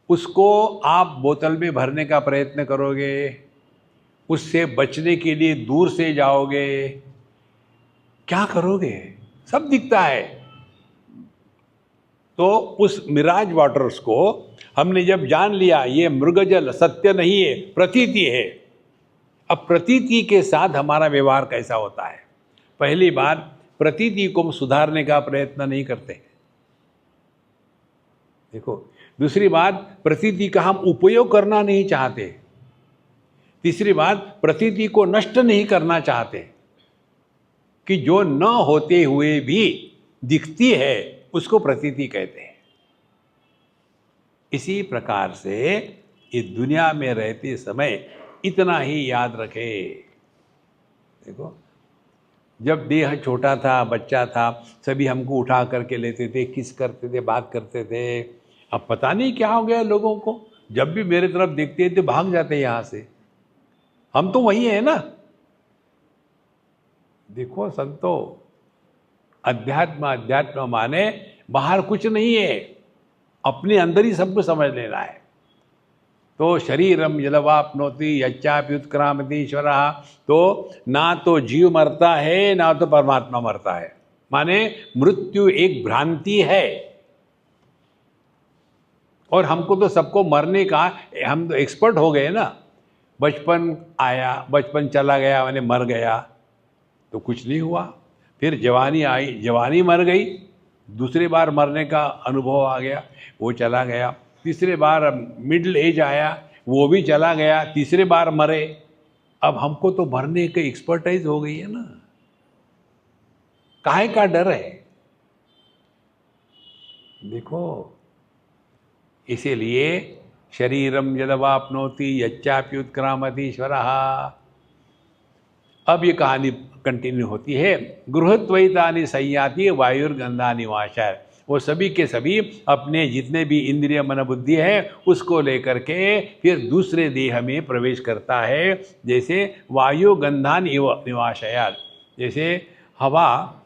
उसको आप बोतल में भरने का प्रयत्न करोगे, उससे बचने के लिए दूर से जाओगे, क्या करोगे? सब दिखता है। तो उस मिराज वाटर्स को हमने जब जान लिया ये मृगजल सत्य नहीं है, प्रतीति है। अब प्रतीति के साथ हमारा व्यवहार कैसा होता है? पहली बात, प्रतीति को हम सुधारने का प्रयत्न नहीं करते। देखो, दूसरी बात, प्रतीति का हम उपयोग करना नहीं चाहते। तीसरी बात, प्रतीति को नष्ट नहीं करना चाहते, कि जो न होते हुए भी दिखती है उसको प्रतीति कहते हैं। इसी प्रकार से इस दुनिया में रहते समय इतना ही याद रखे। देखो, जब देह छोटा था, बच्चा था, सभी हमको उठा करके लेते थे, किस करते थे, बात करते थे। अब पता नहीं क्या हो गया लोगों को, जब भी मेरे तरफ देखते थे भाग जाते यहाँ से। हम तो वही है ना। देखो संतो, अध्यात्म माने बाहर कुछ नहीं है, अपने अंदर ही सब कुछ समझ लेना है। तो शरीरम यदवाप्नोति यच्चाप्युत्क्रामति ईश्वरः, तो ना तो जीव मरता है ना तो परमात्मा मरता है। माने मृत्यु एक भ्रांति है। और हमको तो सबको मरने का, हम तो एक्सपर्ट हो गए ना। बचपन आया, बचपन चला गया, मैंने मर गया तो कुछ नहीं हुआ। फिर जवानी आई, जवानी मर गई, दूसरी बार मरने का अनुभव आ गया, वो चला गया। तीसरे बार मिडिल एज आया, वो भी चला गया, तीसरे बार मरे। अब हमको तो मरने की एक्सपर्टाइज हो गई है ना। काहे का डर है? देखो, इसीलिए शरीरम यदवाप्नोति यच्चाप्युत्क्रामति ईश्वरः। अब ये कहानी कंटिन्यू होती है। गृहत्वैतानि संयाति वायुर्गंधानि वाशय। वो सभी के सभी अपने जितने भी इंद्रिय मन बुद्धि है उसको लेकर के फिर दूसरे देह में प्रवेश करता है। जैसे वायु गंधान इव निवाशयात, जैसे हवा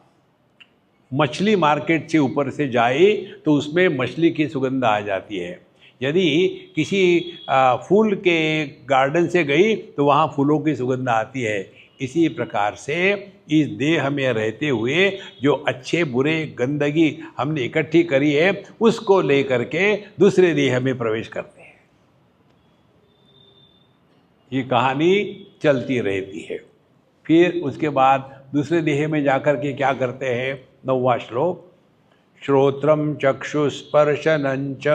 मछली मार्केट से ऊपर से जाए तो उसमें मछली की सुगंध आ जाती है। यदि किसी फूल के गार्डन से गई तो वहाँ फूलों की सुगंध आती है। इसी प्रकार से इस देह में रहते हुए जो अच्छे बुरे गंदगी हमने इकट्ठी करी है उसको लेकर के दूसरे देह में प्रवेश करते हैं। ये कहानी चलती रहती है। फिर उसके बाद दूसरे देह में जाकर के क्या करते हैं? 9वां श्लोक, श्रोत्रम चक्षुस्पर्शनं च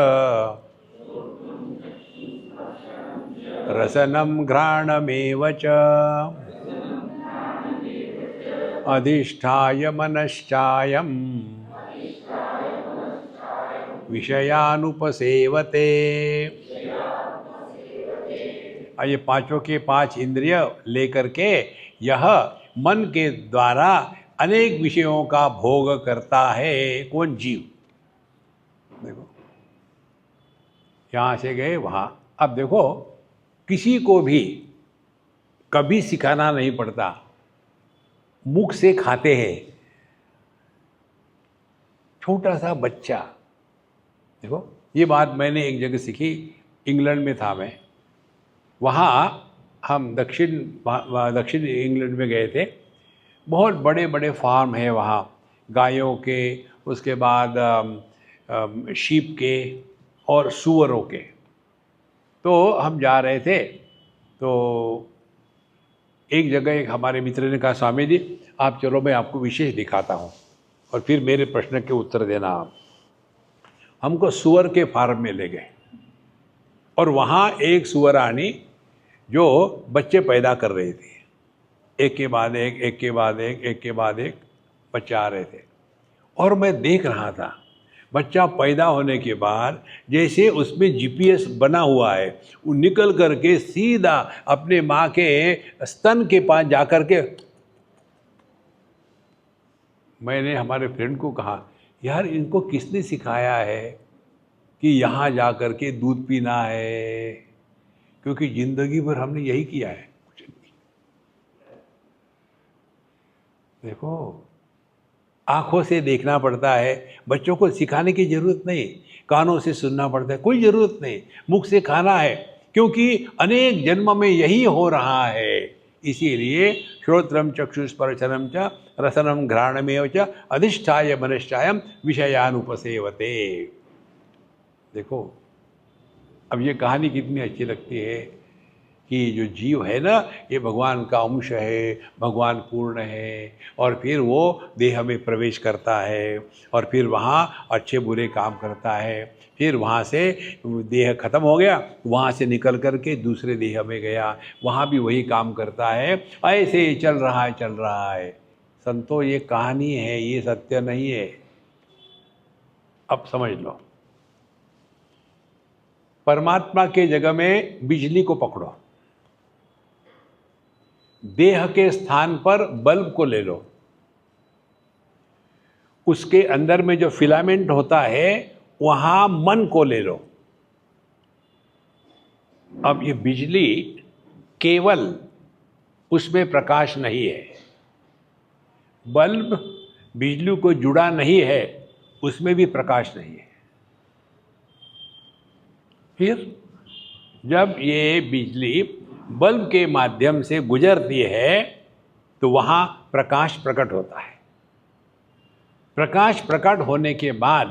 रसनं घ्राणमेव च अधिष्ठाय मनश्चायं विषयानुपसेवते। ये पांचों के पांच इंद्रिय लेकर के यह मन के द्वारा अनेक विषयों का भोग करता है। कौन? जीव। देखो, यहाँ से गए वहाँ। अब देखो, किसी को भी कभी सिखाना नहीं पड़ता, मुख से खाते हैं। छोटा सा बच्चा, देखो ये बात मैंने एक जगह सीखी, इंग्लैंड में था मैं, वहाँ हम दक्षिण इंग्लैंड में गए थे। बहुत बड़े बड़े फार्म है वहाँ गायों के, उसके बाद शीप के और सूअरों के। तो हम जा रहे थे, तो एक जगह एक हमारे मित्र ने कहा, स्वामी जी आप चलो मैं आपको विशेष दिखाता हूँ और फिर मेरे प्रश्न के उत्तर देना आप। हमको सूअर के फार्म में ले गए और वहाँ एक सूअरानी जो बच्चे पैदा कर रही थी, एक के बाद एक, एक के बाद एक, एक के बाद एक बच्चे आ रहे थे। और मैं देख रहा था बच्चा पैदा होने के बाद जैसे उसमें जीपीएस बना हुआ है, वो निकल करके सीधा अपने माँ के स्तन के पास जाकर के। मैंने हमारे फ्रेंड को कहा, यार इनको किसने सिखाया है कि यहाँ जा कर के दूध पीना है, क्योंकि जिंदगी भर हमने यही किया है। देखो, आंखों से देखना पड़ता है, बच्चों को सिखाने की जरूरत नहीं, कानों से सुनना पड़ता है, कोई जरूरत नहीं, मुख से खाना है, क्योंकि अनेक जन्म में यही हो रहा है। इसीलिए श्रोत्रम चक्षुस्पर्शनम च रसनम घ्राणमेव च अधिष्ठाय मनश्चायम विषयानुपसेवते। देखो, अब ये कहानी कितनी अच्छी लगती है कि जो जीव है ना, ये भगवान का अंश है, भगवान पूर्ण है, और फिर वो देह में प्रवेश करता है और फिर वहाँ अच्छे बुरे काम करता है, फिर वहाँ से देह खत्म हो गया, वहाँ से निकल कर के दूसरे देह में गया, वहाँ भी वही काम करता है, ऐसे ही चल रहा है चल रहा है। संतो, ये कहानी है, ये सत्य नहीं है। अब समझ लो, परमात्मा के जगह में बिजली को पकड़ो, देह के स्थान पर बल्ब को ले लो, उसके अंदर में जो फिलामेंट होता है वहां मन को ले लो। अब ये बिजली केवल उसमें प्रकाश नहीं है, बल्ब बिजली को जुड़ा नहीं है, उसमें भी प्रकाश नहीं है। फिर जब ये बिजली बल्ब के माध्यम से गुजरती है तो वहाँ प्रकाश प्रकट होता है। प्रकाश प्रकट होने के बाद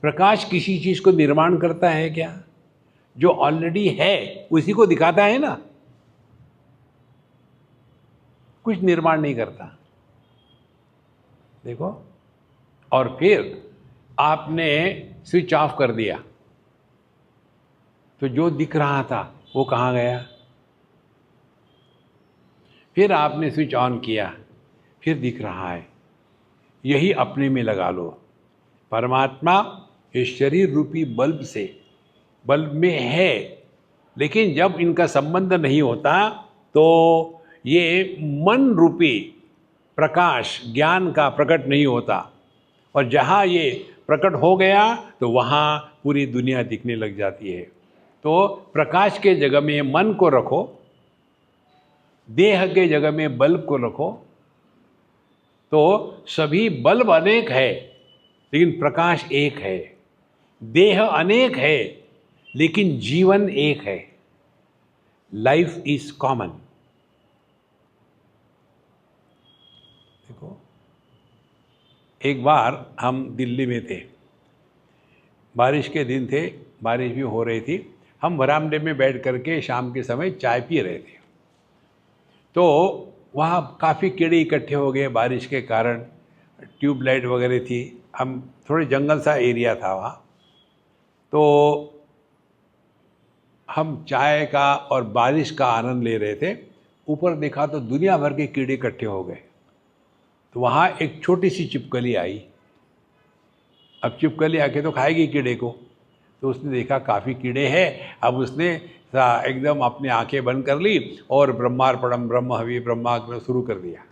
प्रकाश किसी चीज़ को निर्माण करता है क्या? जो ऑलरेडी है उसी को दिखाता है ना, कुछ निर्माण नहीं करता। देखो, और फिर आपने स्विच ऑफ कर दिया तो जो दिख रहा था वो कहाँ गया? फिर आपने स्विच ऑन किया, फिर दिख रहा है। यही अपने में लगा लो। परमात्मा इस शरीर रूपी बल्ब से, बल्ब में है, लेकिन जब इनका संबंध नहीं होता तो ये मन रूपी प्रकाश ज्ञान का प्रकट नहीं होता, और जहाँ ये प्रकट हो गया तो वहाँ पूरी दुनिया दिखने लग जाती है। तो प्रकाश के जगह में मन को रखो, देह के जगह में बल्ब को रखो, तो सभी बल्ब अनेक है लेकिन प्रकाश एक है, देह अनेक है लेकिन जीवन एक है। Life is common. देखो, एक बार हम दिल्ली में थे, बारिश के दिन थे, बारिश भी हो रही थी, हम बरामदे में बैठ करके शाम के समय चाय पी रहे थे, तो वहाँ काफ़ी कीड़े इकट्ठे हो गए बारिश के कारण। ट्यूबलाइट वगैरह थी, हम थोड़े जंगल सा एरिया था वहाँ, तो हम चाय का और बारिश का आनंद ले रहे थे। ऊपर देखा तो दुनिया भर के कीड़े इकट्ठे हो गए। तो वहाँ एक छोटी सी छिपकली आई। अब छिपकली आके तो खाएगी कीड़े को, तो उसने देखा काफ़ी कीड़े हैं। अब उसने एकदम अपनी आंखें बंद कर ली और ब्रह्मार्पणम ब्रह्म हवि ब्रह्माग्नि शुरू कर दिया।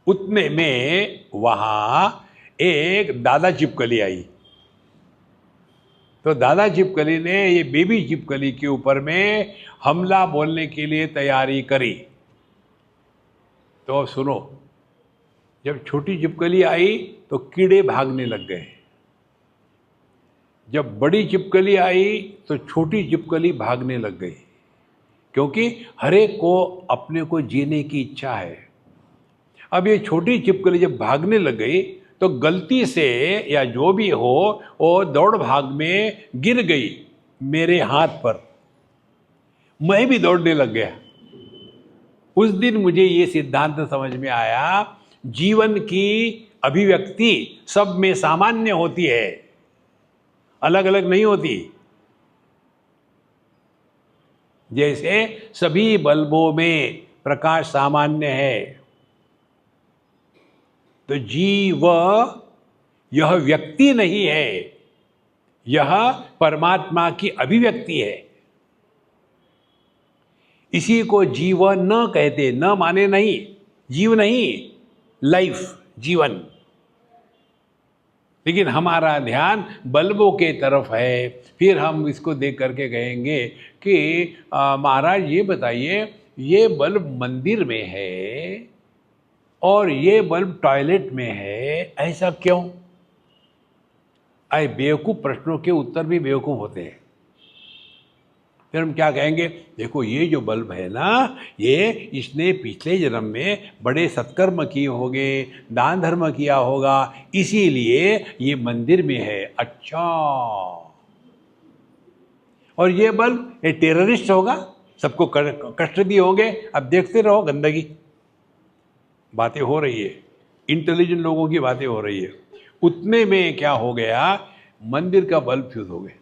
उतने में वहाँ एक दादा छिपकली आई। तो दादा छिपकली ने ये बेबी छिपकली के ऊपर में हमला बोलने के लिए तैयारी करी। तो सुनो, जब छोटी छिपकली आई तो कीड़े भागने लग गए, जब बड़ी छिपकली आई तो छोटी छिपकली भागने लग गई, क्योंकि हर एक को अपने को जीने की इच्छा है। अब ये छोटी छिपकली जब भागने लग गई तो गलती से या जो भी हो वो दौड़ भाग में गिर गई मेरे हाथ पर, मैं भी दौड़ने लग गया। उस दिन मुझे ये सिद्धांत समझ में आया, जीवन की अभिव्यक्ति सब में सामान्य होती है, अलग अलग नहीं होती। जैसे सभी बल्बों में प्रकाश सामान्य है, तो जीव यह व्यक्ति नहीं है, यह परमात्मा की अभिव्यक्ति है। इसी को जीवन न कहते, न माने नहीं, जीव नहीं, लाइफ, जीवन। लेकिन हमारा ध्यान बल्बों के तरफ है। फिर हम इसको देख करके कहेंगे कि महाराज ये बताइए, ये बल्ब मंदिर में है और ये बल्ब टॉयलेट में है, ऐसा क्यों? बेवकूफ़ प्रश्नों के उत्तर भी बेवकूफ़ होते हैं। फिर हम क्या कहेंगे, देखो ये जो बल्ब है ना, ये इसने पिछले जन्म में बड़े सत्कर्म किए होंगे, दान धर्म किया होगा, इसीलिए ये मंदिर में है। अच्छा, और ये बल्ब ये टेररिस्ट होगा, सबको कष्ट दिए होंगे। अब देखते रहो गंदगी। बातें हो रही है, इंटेलिजेंट लोगों की बातें हो रही है। उतने में क्या हो गया, मंदिर का बल्ब फ्यूज हो गया।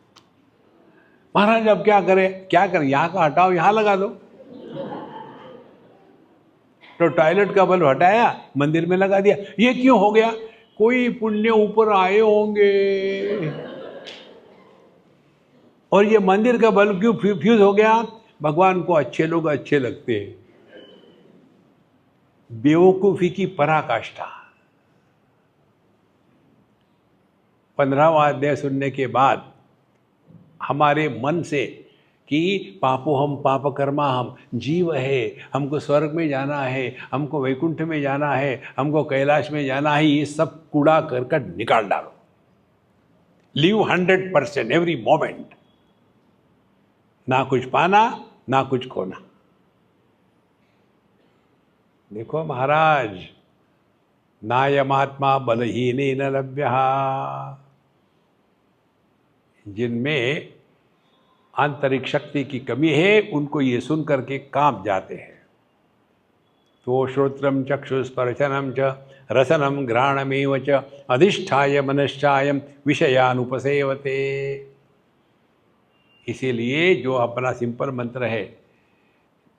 महाराज अब क्या करें? क्या करें? यहां का हटाओ, यहां लगा दो। तो टॉयलेट का बल्ब हटाया, मंदिर में लगा दिया। ये क्यों हो गया? कोई पुण्य ऊपर आए होंगे। और ये मंदिर का बल्ब क्यों फ्यूज हो गया? भगवान को अच्छे लोग अच्छे लगते हैं। बेवकूफी की पराकाष्ठा। 15वां अध्याय सुनने के बाद हमारे मन से कि पापो हम पाप कर्मा हम, जीव है, हमको स्वर्ग में जाना है, हमको वैकुंठ में जाना है, हमको कैलाश में जाना है, ये सब कूड़ा करकट निकाल डालो। Live 100% every moment. ना कुछ पाना ना कुछ खोना। देखो महाराज, नायमात्मा बलहीनेन लभ्यः, जिनमें आंतरिक शक्ति की कमी है उनको ये सुन करके कांप जाते हैं। तो श्रोत्रम चक्षुस्पर्शनम च रसनम घ्राणमेव च अधिष्ठाय मनश्चायम विषयानुपसेवते। इसीलिए जो अपना सिंपल मंत्र है,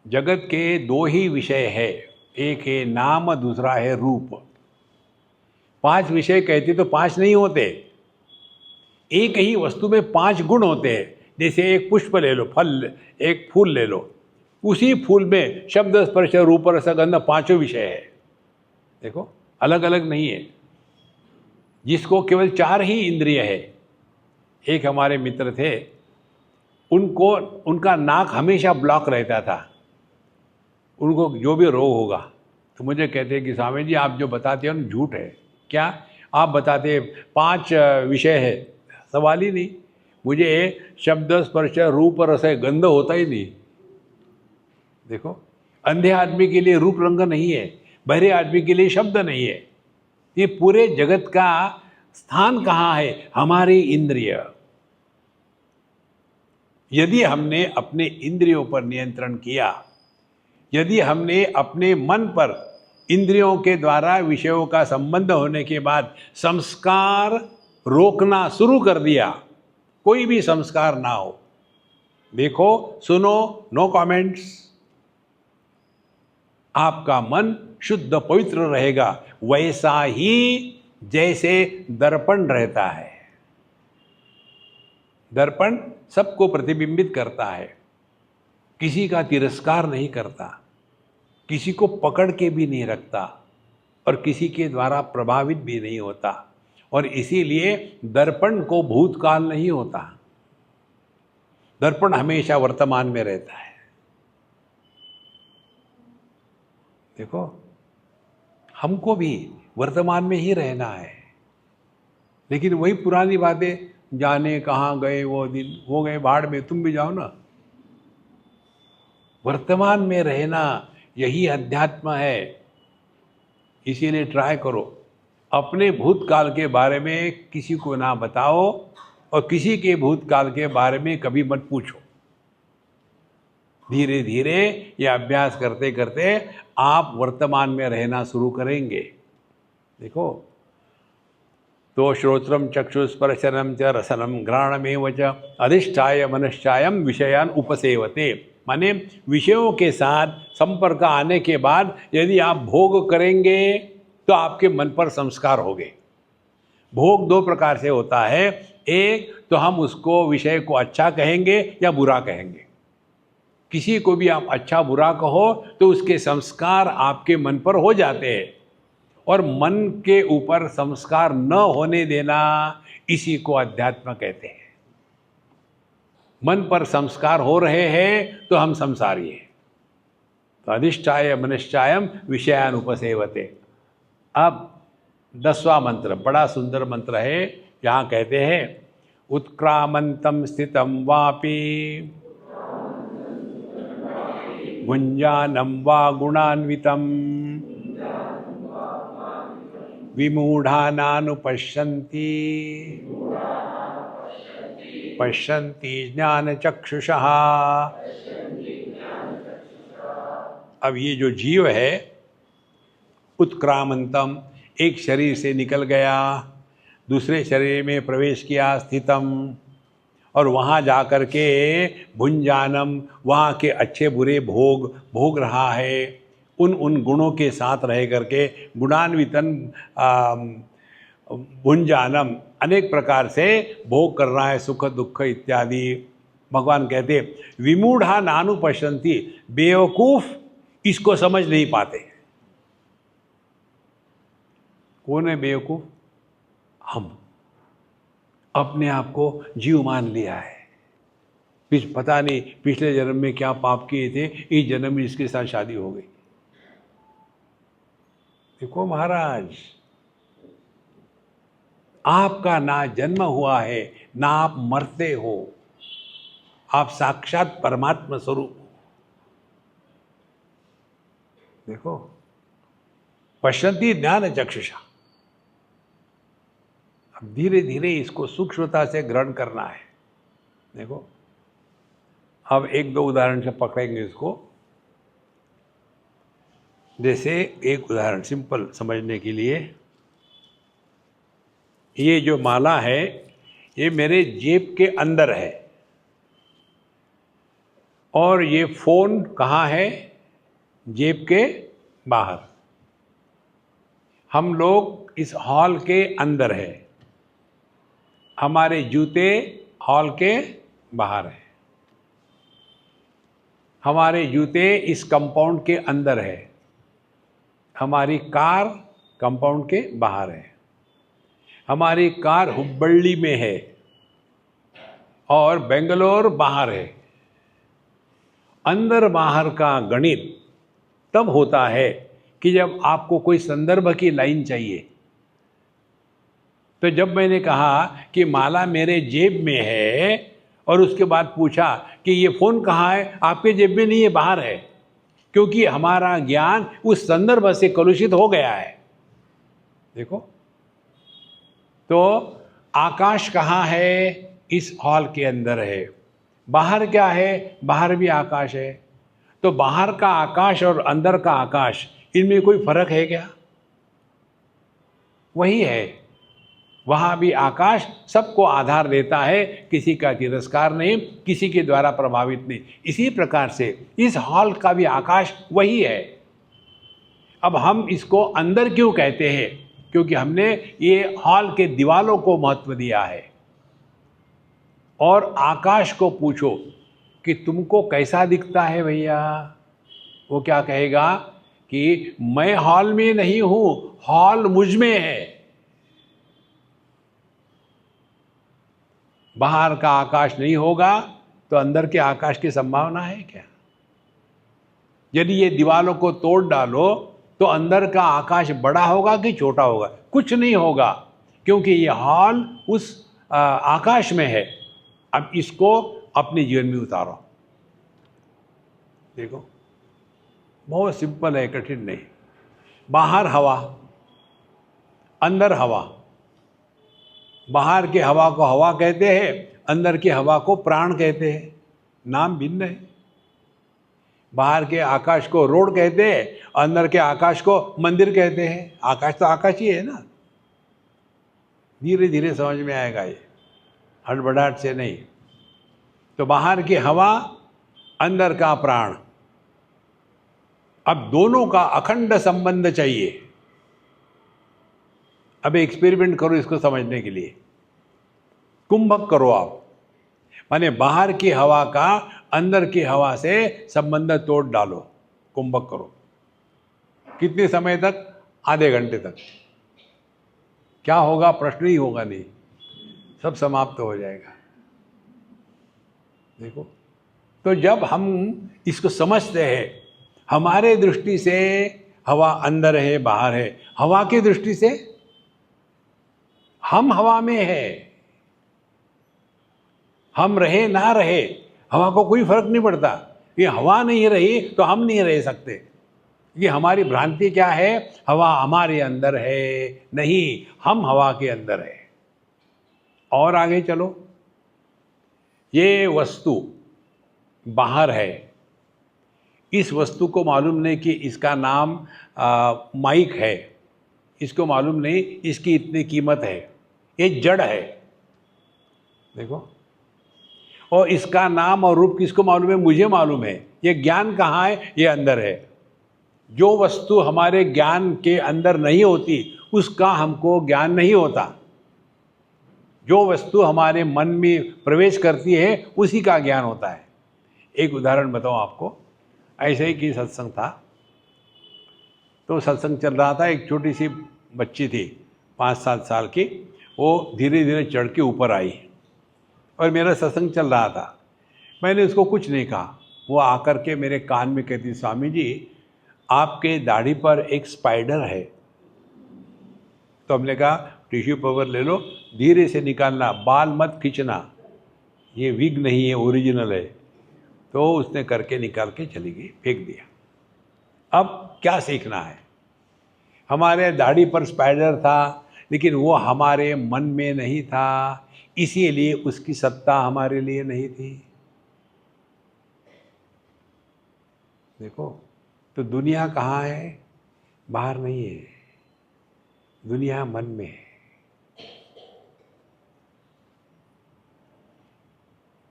जगत के दो ही विषय है, एक है नाम, दूसरा है रूप। 5 विषय कहते तो 5 नहीं होते। एक ही वस्तु में 5 गुण होते हैं। जैसे एक पुष्प ले लो, फल, एक फूल ले लो, उसी फूल में शब्द स्पर्श रूप रस गंध 5 विषय है। देखो अलग अलग नहीं है। जिसको केवल 4 ही इंद्रिय है। एक हमारे मित्र थे, उनको उनका नाक हमेशा ब्लॉक रहता था। उनको जो भी रोग होगा तो मुझे कहते हैं कि स्वामी जी आप जो बताते हो ना झूठ है। क्या आप बताते? 5 विषय है, सवाल ही नहीं। मुझे शब्द स्पर्श रूप रस गंध होता ही नहीं। देखो, अंधे आदमी के लिए रूप रंग नहीं है, बहरे आदमी के लिए शब्द नहीं है। ये पूरे जगत का स्थान कहाँ है? हमारी इंद्रिय। यदि हमने अपने इंद्रियों पर नियंत्रण किया, यदि हमने अपने मन पर इंद्रियों के द्वारा विषयों का संबंध होने के बाद संस्कार रोकना शुरू कर दिया, कोई भी संस्कार ना हो, देखो सुनो, नो कमेंट्स, आपका मन शुद्ध पवित्र रहेगा, वैसा ही जैसे दर्पण रहता है। दर्पण सबको प्रतिबिंबित करता है, किसी का तिरस्कार नहीं करता, किसी को पकड़ के भी नहीं रखता और किसी के द्वारा प्रभावित भी नहीं होता। और इसीलिए दर्पण को भूतकाल नहीं होता, दर्पण हमेशा वर्तमान में रहता है। देखो, हमको भी वर्तमान में ही रहना है, लेकिन वही पुरानी बातें, जाने कहाँ गए वो दिन, हो गए भाड़ में, तुम भी जाओ ना। वर्तमान में रहना यही अध्यात्म है। इसीलिए ट्राई करो, अपने भूतकाल के बारे में किसी को ना बताओ और किसी के भूतकाल के बारे में कभी मत पूछो। धीरे धीरे ये अभ्यास करते करते आप वर्तमान में रहना शुरू करेंगे। देखो, तो श्रोत्रम चक्षुस्पर्शनम च रसनम घ्राणमेव च अधिष्ठाय मनश्चायम विषयान उपसेवते। माने विषयों के साथ संपर्क आने के बाद यदि आप भोग करेंगे तो आपके मन पर संस्कार होंगे। भोग दो प्रकार से होता है, एक तो हम उसको विषय को अच्छा कहेंगे या बुरा कहेंगे। किसी को भी आप अच्छा बुरा कहो तो उसके संस्कार आपके मन पर हो जाते हैं, और मन के ऊपर संस्कार न होने देना, इसी को अध्यात्म कहते हैं। मन पर संस्कार हो रहे हैं तो हम संसारी हैं। तो अधिष्ठाय मनश्चायम विषयान उपसेवते। अब 10वां मंत्र बड़ा सुंदर मंत्र है। यहाँ कहते हैं उत्क्रामंतम स्थितम वापि भुञ्जानं वा गुणान्वितं विमूढानानुपश्यन्ति पश्यन्ति ज्ञानचक्षुषः। अब ये जो जीव है, उत्क्रामंतम, एक शरीर से निकल गया, दूसरे शरीर में प्रवेश किया, स्थितम, और वहाँ जा कर के भुंजानम, वहाँ के अच्छे बुरे भोग रहा है। उन गुणों के साथ रह करके गुणान्वितन भुंजानम, अनेक प्रकार से भोग कर रहा है, सुख दुख इत्यादि। भगवान कहते विमूढ़ा नानु पश्यन्ति, बेवकूफ इसको समझ नहीं पाते। कौन है बेवकूफ? हम अपने आप को जीव मान लिया है। पता नहीं पिछले जन्म में क्या पाप किए थे, इस जन्म में इसके साथ शादी हो गई। देखो महाराज, आपका ना जन्म हुआ है, ना आप मरते हो, आप साक्षात परमात्मा स्वरूप हो। देखो, पश्यन्ति ज्ञान चक्षुषा। अब धीरे धीरे इसको सूक्ष्मता से ग्रहण करना है। देखो, अब एक दो उदाहरण से पकड़ेंगे इसको। जैसे एक उदाहरण सिंपल समझने के लिए, ये जो माला है ये मेरे जेब के अंदर है, और ये फोन कहाँ है? जेब के बाहर। हम लोग इस हॉल के अंदर है, हमारे जूते हॉल के बाहर है, हमारे जूते इस कंपाउंड के अंदर है, हमारी कार कंपाउंड के बाहर है, हमारी कार हुब्बಳ್ಳಿ में है और बेंगलोर बाहर है। अंदर बाहर का गणित तब होता है कि जब आपको कोई संदर्भ की लाइन चाहिए। तो जब मैंने कहा कि माला मेरे जेब में है और उसके बाद पूछा कि ये फ़ोन कहाँ है, आपके जेब में नहीं है, बाहर है, क्योंकि हमारा ज्ञान उस संदर्भ से कलुषित हो गया है। देखो, तो आकाश कहाँ है? इस हॉल के अंदर है। बाहर क्या है? बाहर भी आकाश है। तो बाहर का आकाश और अंदर का आकाश, इनमें कोई फर्क है क्या? वही है। वहाँ भी आकाश सबको आधार देता है, किसी का तिरस्कार नहीं, किसी के द्वारा प्रभावित नहीं। इसी प्रकार से इस हॉल का भी आकाश वही है। अब हम इसको अंदर क्यों कहते हैं? क्योंकि हमने ये हॉल के दीवालों को महत्व दिया है। और आकाश को पूछो कि तुमको कैसा दिखता है भैया, वो क्या कहेगा कि मैं हॉल में नहीं हूं, हॉल मुझ में है। बाहर का आकाश नहीं होगा तो अंदर के आकाश की संभावना है क्या? यदि ये दीवालों को तोड़ डालो तो अंदर का आकाश बड़ा होगा कि छोटा होगा? कुछ नहीं होगा, क्योंकि ये हॉल उस आकाश में है। अब इसको अपने जीवन में उतारो। देखो, बहुत सिंपल है, कठिन नहीं। बाहर हवा, अंदर हवा, बाहर की हवा को हवा कहते हैं, अंदर की हवा को प्राण कहते हैं, नाम भिन्न है। बाहर के आकाश को रोड कहते हैं, अंदर के आकाश को मंदिर कहते हैं। आकाश तो आकाश ही है ना। धीरे धीरे समझ में आएगा ये, हड़बड़ाहट से नहीं। तो बाहर की हवा, अंदर का प्राण, अब दोनों का अखंड संबंध चाहिए। अब एक्सपेरिमेंट करो इसको समझने के लिए, कुंभक करो आप, माने बाहर की हवा का अंदर की हवा से संबंध तोड़ डालो, कुंभक करो। कितने समय तक? आधे घंटे तक। क्या होगा? प्रश्न ही होगा नहीं, सब समाप्त हो जाएगा। देखो, तो जब हम इसको समझते हैं, हमारे दृष्टि से हवा अंदर है बाहर है, हवा की दृष्टि से हम हवा में है। हम रहे ना रहे, हवा को कोई फर्क नहीं पड़ता। ये हवा नहीं रही तो हम नहीं रह सकते। ये हमारी भ्रांति क्या है? हवा हमारे अंदर है, नहीं, हम हवा के अंदर है। और आगे चलो, ये वस्तु बाहर है, इस वस्तु को मालूम नहीं कि इसका नाम माइक है, इसको मालूम नहीं इसकी इतनी कीमत है, ये जड़ है। देखो, और इसका नाम और रूप किसको मालूम है? मुझे मालूम है। ये ज्ञान कहाँ है? ये अंदर है। जो वस्तु हमारे ज्ञान के अंदर नहीं होती उसका हमको ज्ञान नहीं होता। जो वस्तु हमारे मन में प्रवेश करती है उसी का ज्ञान होता है। एक उदाहरण बताऊं आपको, ऐसे ही कि सत्संग था, तो सत्संग चल रहा था। एक छोटी सी बच्ची थी 5-7 साल की, वो धीरे धीरे चढ़ के ऊपर आई और मेरा सत्संग चल रहा था। मैंने उसको कुछ नहीं कहा। वो आकर के मेरे कान में कहती, स्वामी जी आपके दाढ़ी पर एक स्पाइडर है। तो हमने कहा टिश्यू पेपर ले लो, धीरे से निकालना, बाल मत खींचना, ये विग नहीं है, ओरिजिनल है। तो उसने करके निकाल के चली गई, फेंक दिया। अब क्या सीखना है? हमारे दाढ़ी पर स्पाइडर था, लेकिन वो हमारे मन में नहीं था, इसीलिए उसकी सत्ता हमारे लिए नहीं थी। देखो, तो दुनिया कहाँ है? बाहर नहीं है, दुनिया मन में है।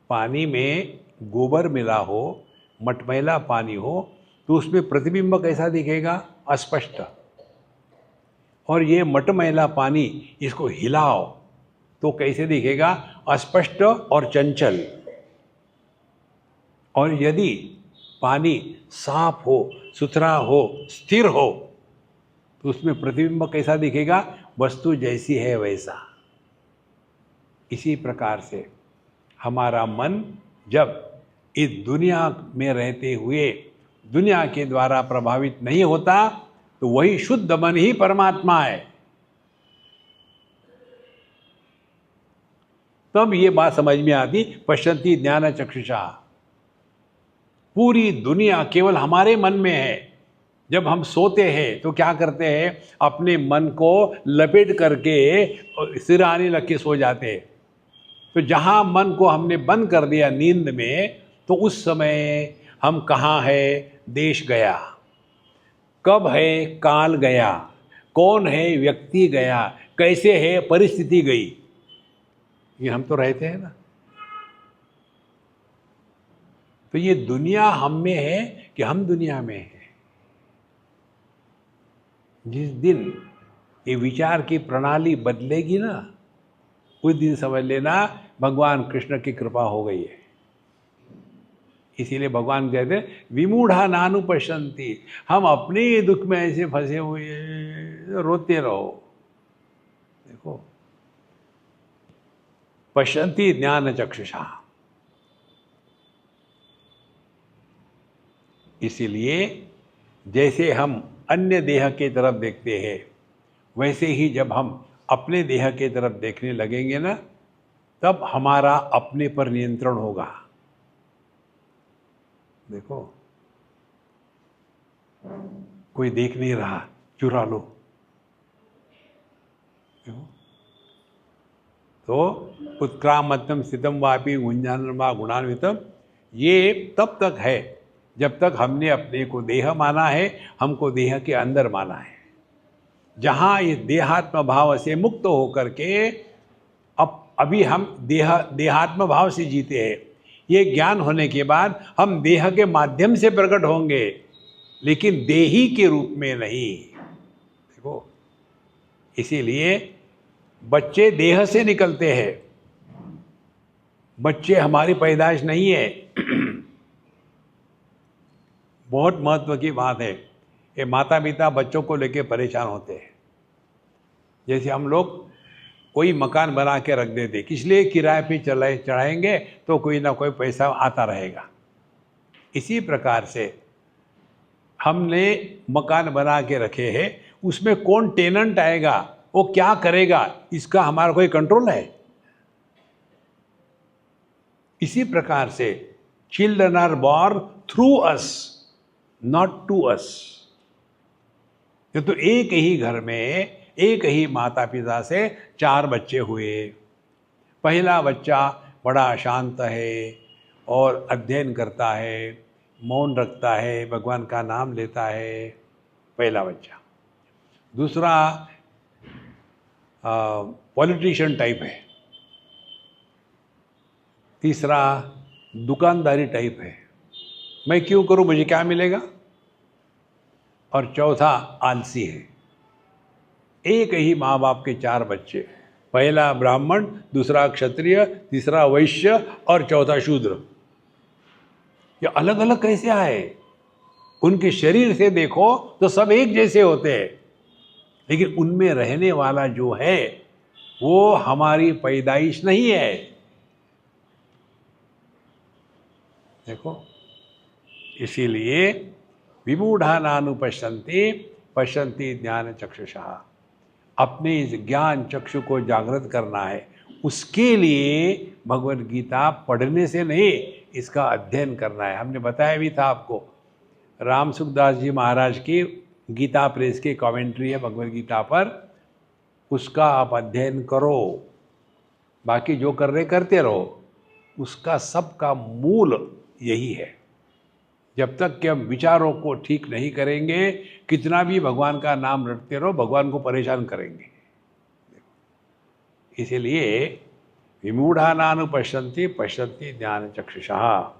पानी में गोबर मिला हो, मटमैला पानी हो, तो उसमें प्रतिबिंब कैसा दिखेगा? अस्पष्ट। और ये मटमैला पानी, इसको हिलाओ तो कैसे दिखेगा? अस्पष्ट और चंचल। और यदि पानी साफ हो, सुथरा हो, स्थिर हो, तो उसमें प्रतिबिंब कैसा दिखेगा? वस्तु जैसी है वैसा। इसी प्रकार से हमारा मन जब इस दुनिया में रहते हुए दुनिया के द्वारा प्रभावित नहीं होता, तो वही शुद्ध मन ही परमात्मा है। तब ये बात समझ में आती, पश्यन्ति ज्ञान चक्षुषा। पूरी दुनिया केवल हमारे मन में है। जब हम सोते हैं तो क्या करते हैं? अपने मन को लपेट करके सिरहाने लग के सो जाते हैं। तो जहाँ मन को हमने बंद कर दिया नींद में, तो उस समय हम कहाँ है? देश गया, कब है? काल गया, कौन है? व्यक्ति गया, कैसे है? परिस्थिति गई। ये हम तो रहते हैं ना। तो ये दुनिया हम में है कि हम दुनिया में है? जिस दिन ये विचार की प्रणाली बदलेगी ना, उस दिन समझ लेना भगवान कृष्ण की कृपा हो गई है। इसीलिए भगवान कहते हैं विमूढ़ा नानु पश्यन्ति। हम अपने दुख में ऐसे फंसे हुए, रोते रहो। देखो, पश्यन्ति ज्ञान चक्षुषा। इसीलिए जैसे हम अन्य देह के तरफ देखते हैं, वैसे ही जब हम अपने देह के तरफ देखने लगेंगे ना, तब हमारा अपने पर नियंत्रण होगा। देखो, कोई देख नहीं रहा, चुरा लो। तो उत्क्रामत्तम स्थितम वापी गुंजानम वा गुणान्वितम, ये तब तक है जब तक हमने अपने को देह माना है, हमको देह के अंदर माना है। जहाँ ये देहात्म भाव से मुक्त होकर के अभी हम देहात्म भाव से जीते हैं। ये ज्ञान होने के बाद हम देह के माध्यम से प्रकट होंगे, लेकिन देही के रूप में नहीं। देखो, इसीलिए बच्चे देह से निकलते हैं, बच्चे हमारी पैदाइश नहीं है। बहुत महत्व की बात है। ये माता पिता बच्चों को लेके परेशान होते हैं। जैसे हम लोग कोई मकान बना के रख देते, किस लिए किराए पे चढ़ाएंगे तो कोई ना कोई पैसा आता रहेगा। इसी प्रकार से हमने मकान बना के रखे हैं, उसमें कौन टेनेंट आएगा, वो क्या करेगा, इसका हमारा कोई कंट्रोल है? इसी प्रकार से children are born through us, not to us. ये तो एक ही घर में एक ही माता पिता से 4 बच्चे हुए। पहला बच्चा बड़ा शांत है और अध्ययन करता है, मौन रखता है, भगवान का नाम लेता है, पहला बच्चा। दूसरा पॉलिटिशियन टाइप है। तीसरा दुकानदारी टाइप है, मैं क्यों करूं, मुझे क्या मिलेगा। और चौथा आलसी है। एक ही माँ बाप के 4 बच्चे, पहला ब्राह्मण, दूसरा क्षत्रिय, तीसरा वैश्य और चौथा शूद्र। ये अलग अलग कैसे आए? उनके शरीर से देखो तो सब एक जैसे होते हैं, लेकिन उनमें रहने वाला जो है वो हमारी पैदाइश नहीं है। देखो, इसीलिए विमूढ़ानानुपश्यन्ति पश्यन्ति ज्ञान चक्षुषा। अपने इस ज्ञान चक्षु को जागृत करना है। उसके लिए भगवद गीता पढ़ने से नहीं, इसका अध्ययन करना है। हमने बताया भी था आपको, राम सुखदास जी महाराज की गीता प्रेस की कमेंट्री है भगवद गीता पर, उसका आप अध्ययन करो। बाकी जो कर रहे करते रहो, उसका सबका मूल यही है। जब तक कि हम विचारों को ठीक नहीं करेंगे, कितना भी भगवान का नाम रटते रहो, भगवान को परेशान करेंगे। इसीलिए विमूढ़ानानुपश्यन्ति पश्यन्ति ज्ञान चक्षुषा,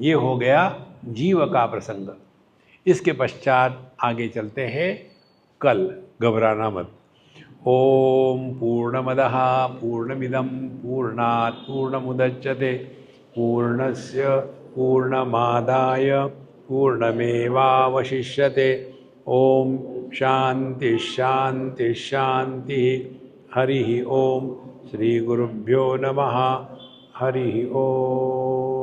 ये हो गया जीव का प्रसंग। इसके पश्चात आगे चलते हैं कल, घबराना मत। ओम पूर्णमदः पूर्णमिदं पूर्णात् पूर्णमुदच्यते पूर्णस्य पूर्णमादाय पूर्णमेवावशिष्यते। ओम शांति शांति शांति। हरि ओम। श्री गुरुभ्यो नमः। हरि ओम।